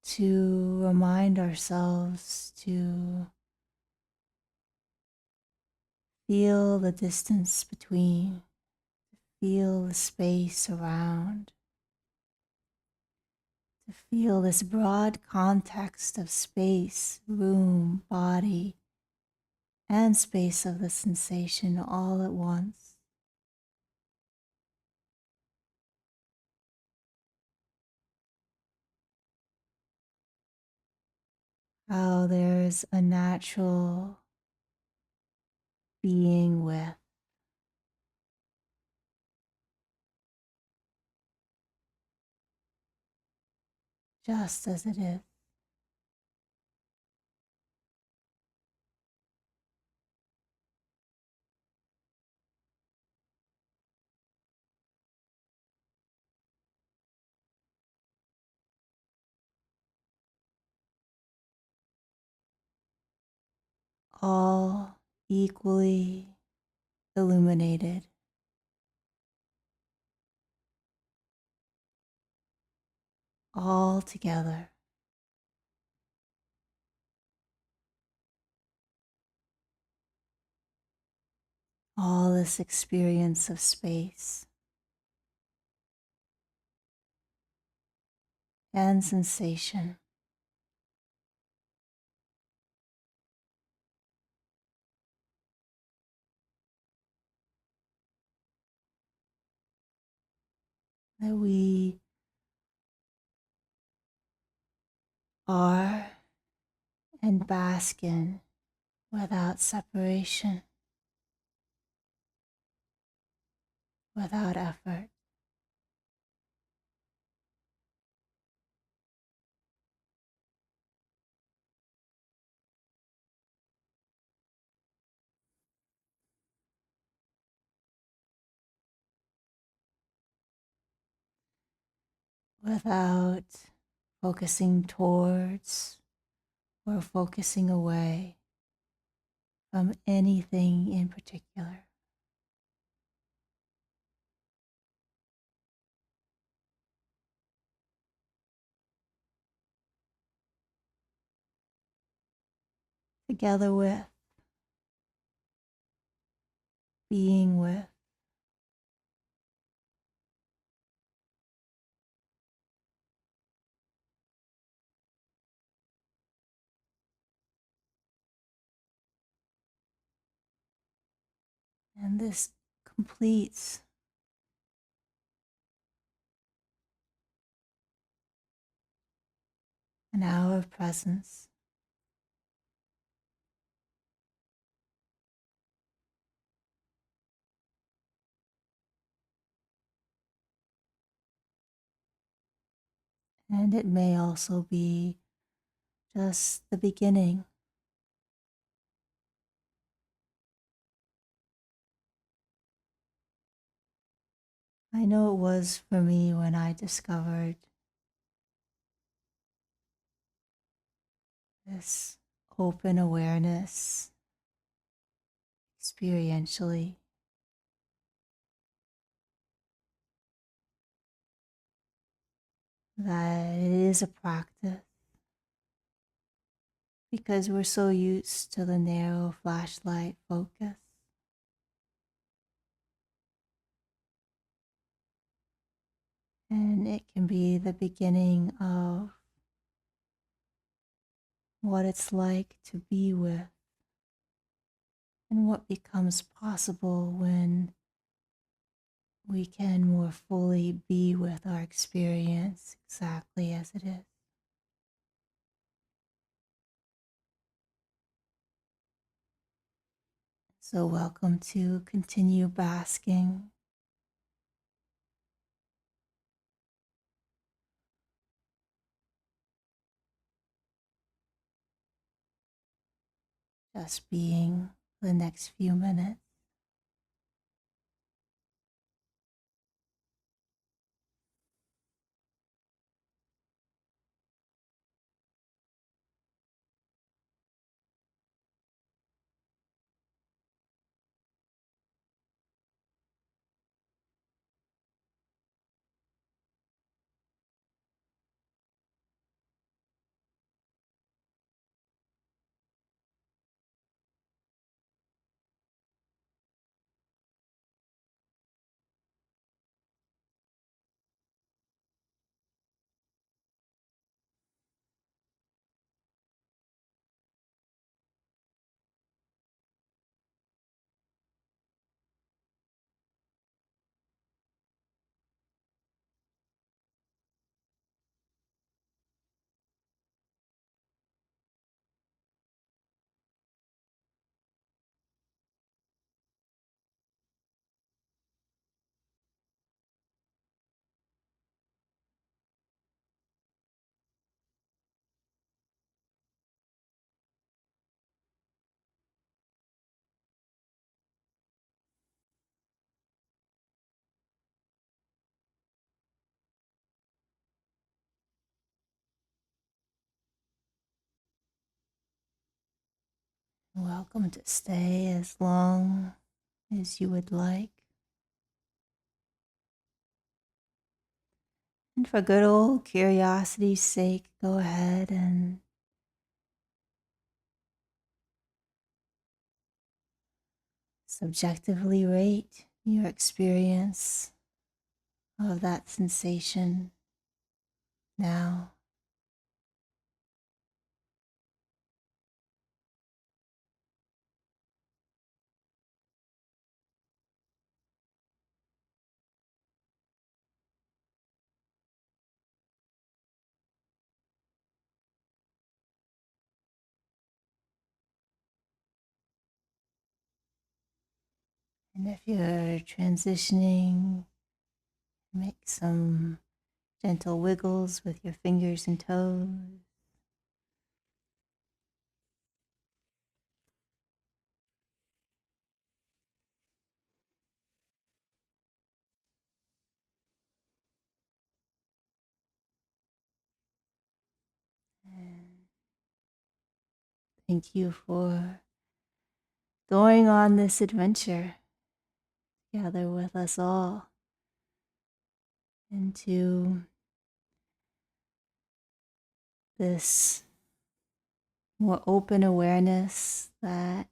to remind ourselves to feel the distance between, feel the space around, to feel this broad context of space, room, body, and space of the sensation all at once. How there's a natural being with, just as it is. All equally illuminated, all together. All this experience of space and sensation. That we are and bask in without separation, without effort. Without focusing towards or focusing away from anything in particular. together with, being with. And this completes an hour of presence. And it may also be just the beginning. I know it was for me when I discovered this open awareness experientially, that it is a practice because we're so used to the narrow flashlight focus. And it can be the beginning of what it's like to be with and what becomes possible when we can more fully be with our experience exactly as it is. So, welcome to continue basking, just being for the next few minutes. Welcome to stay as long as you would like. And for good old curiosity's sake, go ahead and subjectively rate your experience of that sensation now. And if you're transitioning, make some gentle wiggles with your fingers and toes. And thank you for going on this adventure together with us all into this more open awareness that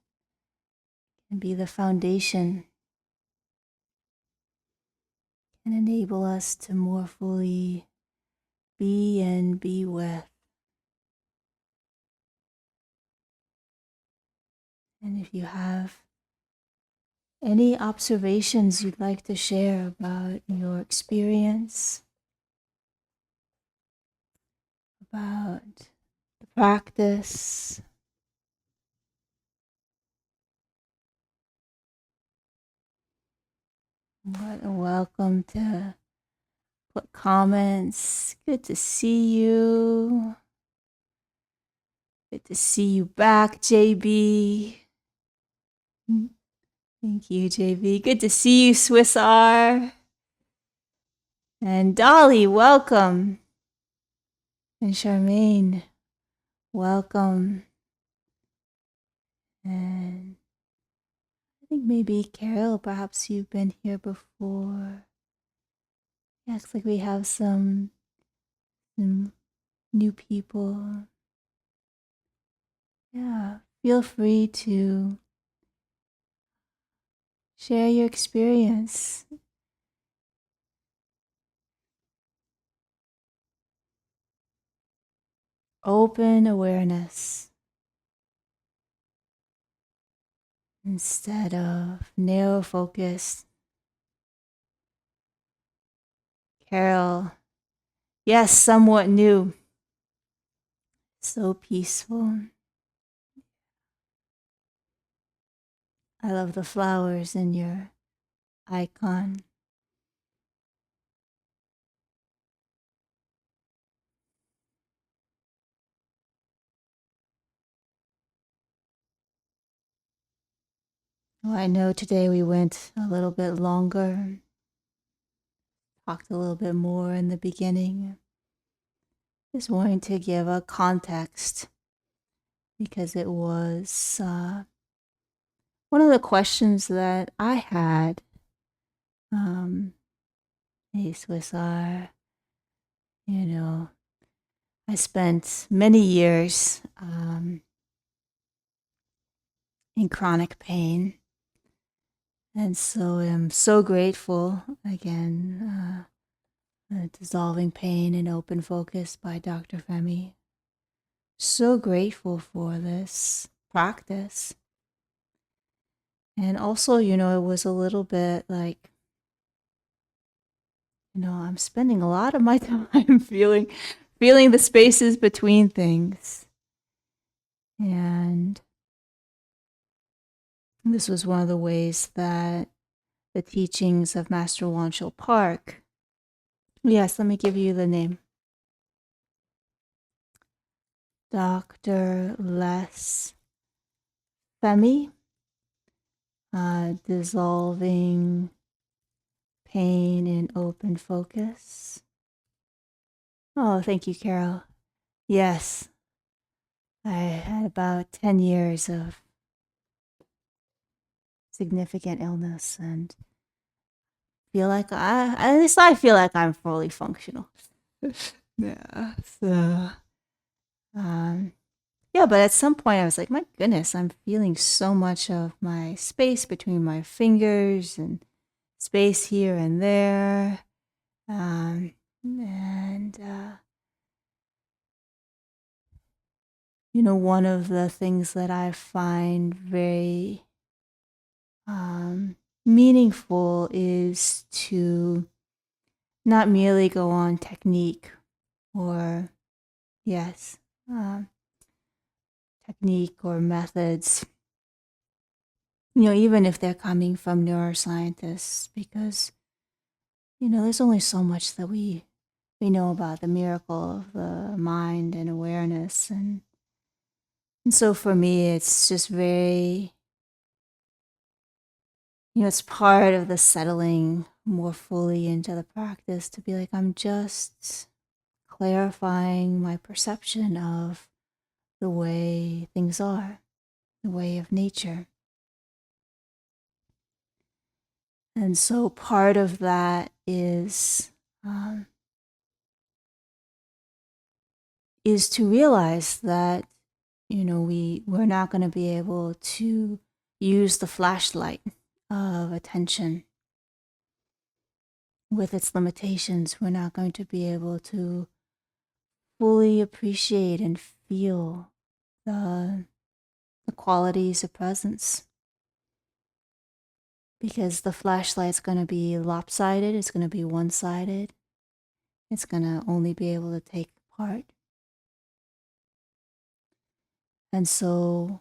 can be the foundation and enable us to more fully be and be with. And if you have any observations you'd like to share about your experience, about the practice, what a welcome to put comments. Good to see you. Good to see you back, JB. Thank you, JB. Good to see you, Swiss R. And Dolly, welcome. And Charmaine, welcome. And I think maybe Carol, perhaps you've been here before. Yeah, looks like we have some new people. Yeah, feel free to share your experience. Open awareness instead of narrow focus. Carol, yes, somewhat new. So peaceful. I love the flowers in your icon. Oh, I know today we went a little bit longer, talked a little bit more in the beginning. Just wanting to give a context because it was one of the questions that I had. Hey, Swiss R, I spent many years in chronic pain. And so I'm so grateful, again, Dissolving Pain in Open Focus by Dr. Femi. So grateful for this practice. And also, it was a little bit like, I'm spending a lot of my time feeling the spaces between things. And this was one of the ways that the teachings of Master Wanchul Park. Yes, let me give you the name. Dr. Les Femi, Dissolving Pain in Open Focus. Oh, thank you, Carol. Yes, I had about 10 years of significant illness and feel like at least I feel like I'm fully functional. Yeah, so, yeah, but at some point I was like, my goodness, I'm feeling so much of my space between my fingers and space here and there. And one of the things that I find very meaningful is to not merely go on technique or, yes, technique or methods, even if they're coming from neuroscientists, because, there's only so much that we know about the miracle of the mind and awareness. And so for me, it's just very, it's part of the settling more fully into the practice to be like, I'm just clarifying my perception of the way things are, the way of nature. And so part of that is to realize that we're not going to be able to use the flashlight of attention with its limitations. We're not going to be able to fully appreciate and feel the qualities of presence, because the flashlight's going to be lopsided, it's going to be one-sided, it's going to only be able to take part. And so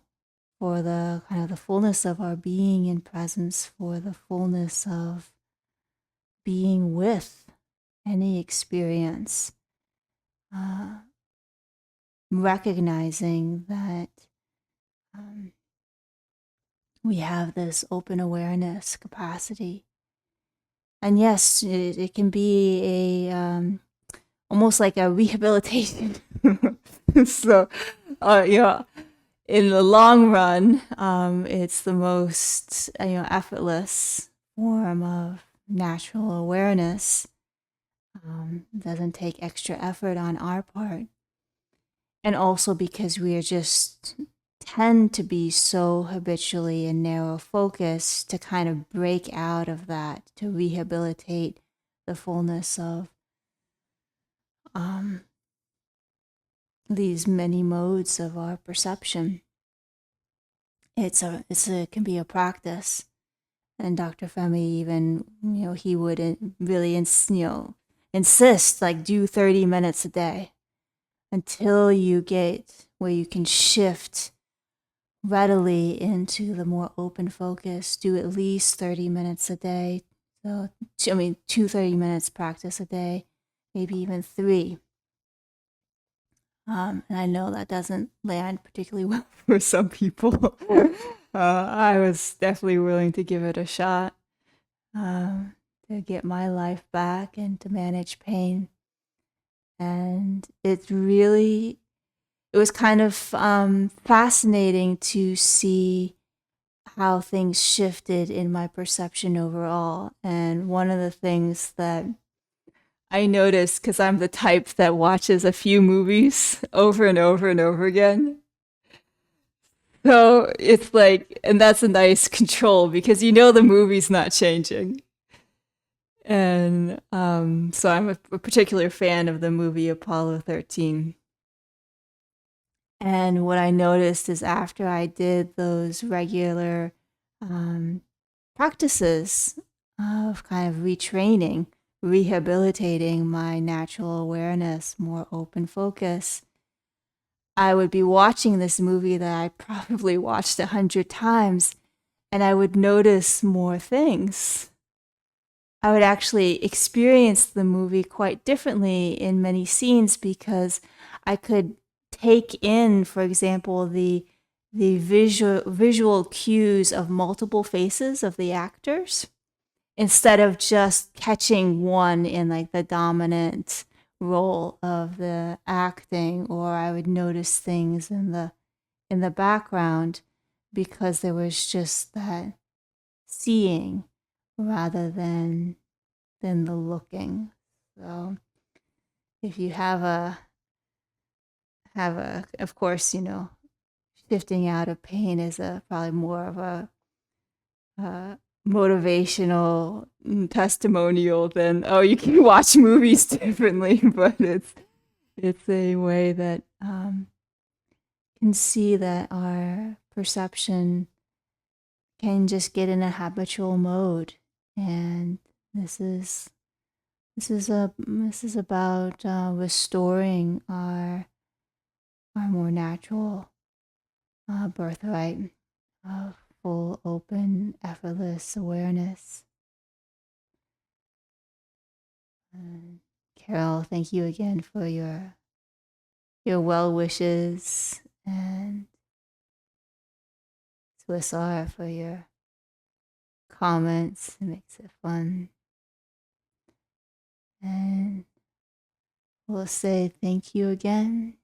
for the kind of the fullness of our being in presence, for the fullness of being with any experience, recognizing that we have this open awareness capacity. And yes, it can be a almost like a rehabilitation. So, in the long run, it's the most effortless form of natural awareness. Doesn't take extra effort on our part, and also because we are just tend to be so habitually in narrow focus, to kind of break out of that, to rehabilitate the fullness of these many modes of our perception. It can be a practice, and Dr. Femi even he would really insist, like, do 30 minutes a day until you get where you can shift readily into the more open focus. Do at least 30 minutes a day. So, 30 minutes practice a day, maybe even 3. And I know that doesn't land particularly well for some people. I was definitely willing to give it a shot, to get my life back and to manage pain. And it was kind of fascinating to see how things shifted in my perception overall. And one of the things that I noticed, because I'm the type that watches a few movies over and over and over again. So it's like, and that's a nice control, because the movie's not changing. And so I'm a particular fan of the movie Apollo 13. And what I noticed is, after I did those regular practices of kind of retraining, rehabilitating my natural awareness, more open focus, I would be watching this movie that I probably watched 100 times, and I would notice more things. I would actually experience the movie quite differently in many scenes, because I could take in, for example, the visual cues of multiple faces of the actors, instead of just catching one in like the dominant role of the acting. Or I would notice things in the background, because there was just that seeing rather than the looking. So if you have of course, shifting out of pain is probably more of a motivational testimonial than, oh, you can watch movies differently. But it's a way that can see that our perception can just get in a habitual mode. And this is about restoring our more natural birthright of full, open, effortless awareness. Carol, thank you again for your well wishes, and Swissar for your comments. It makes it fun. And we'll say thank you again.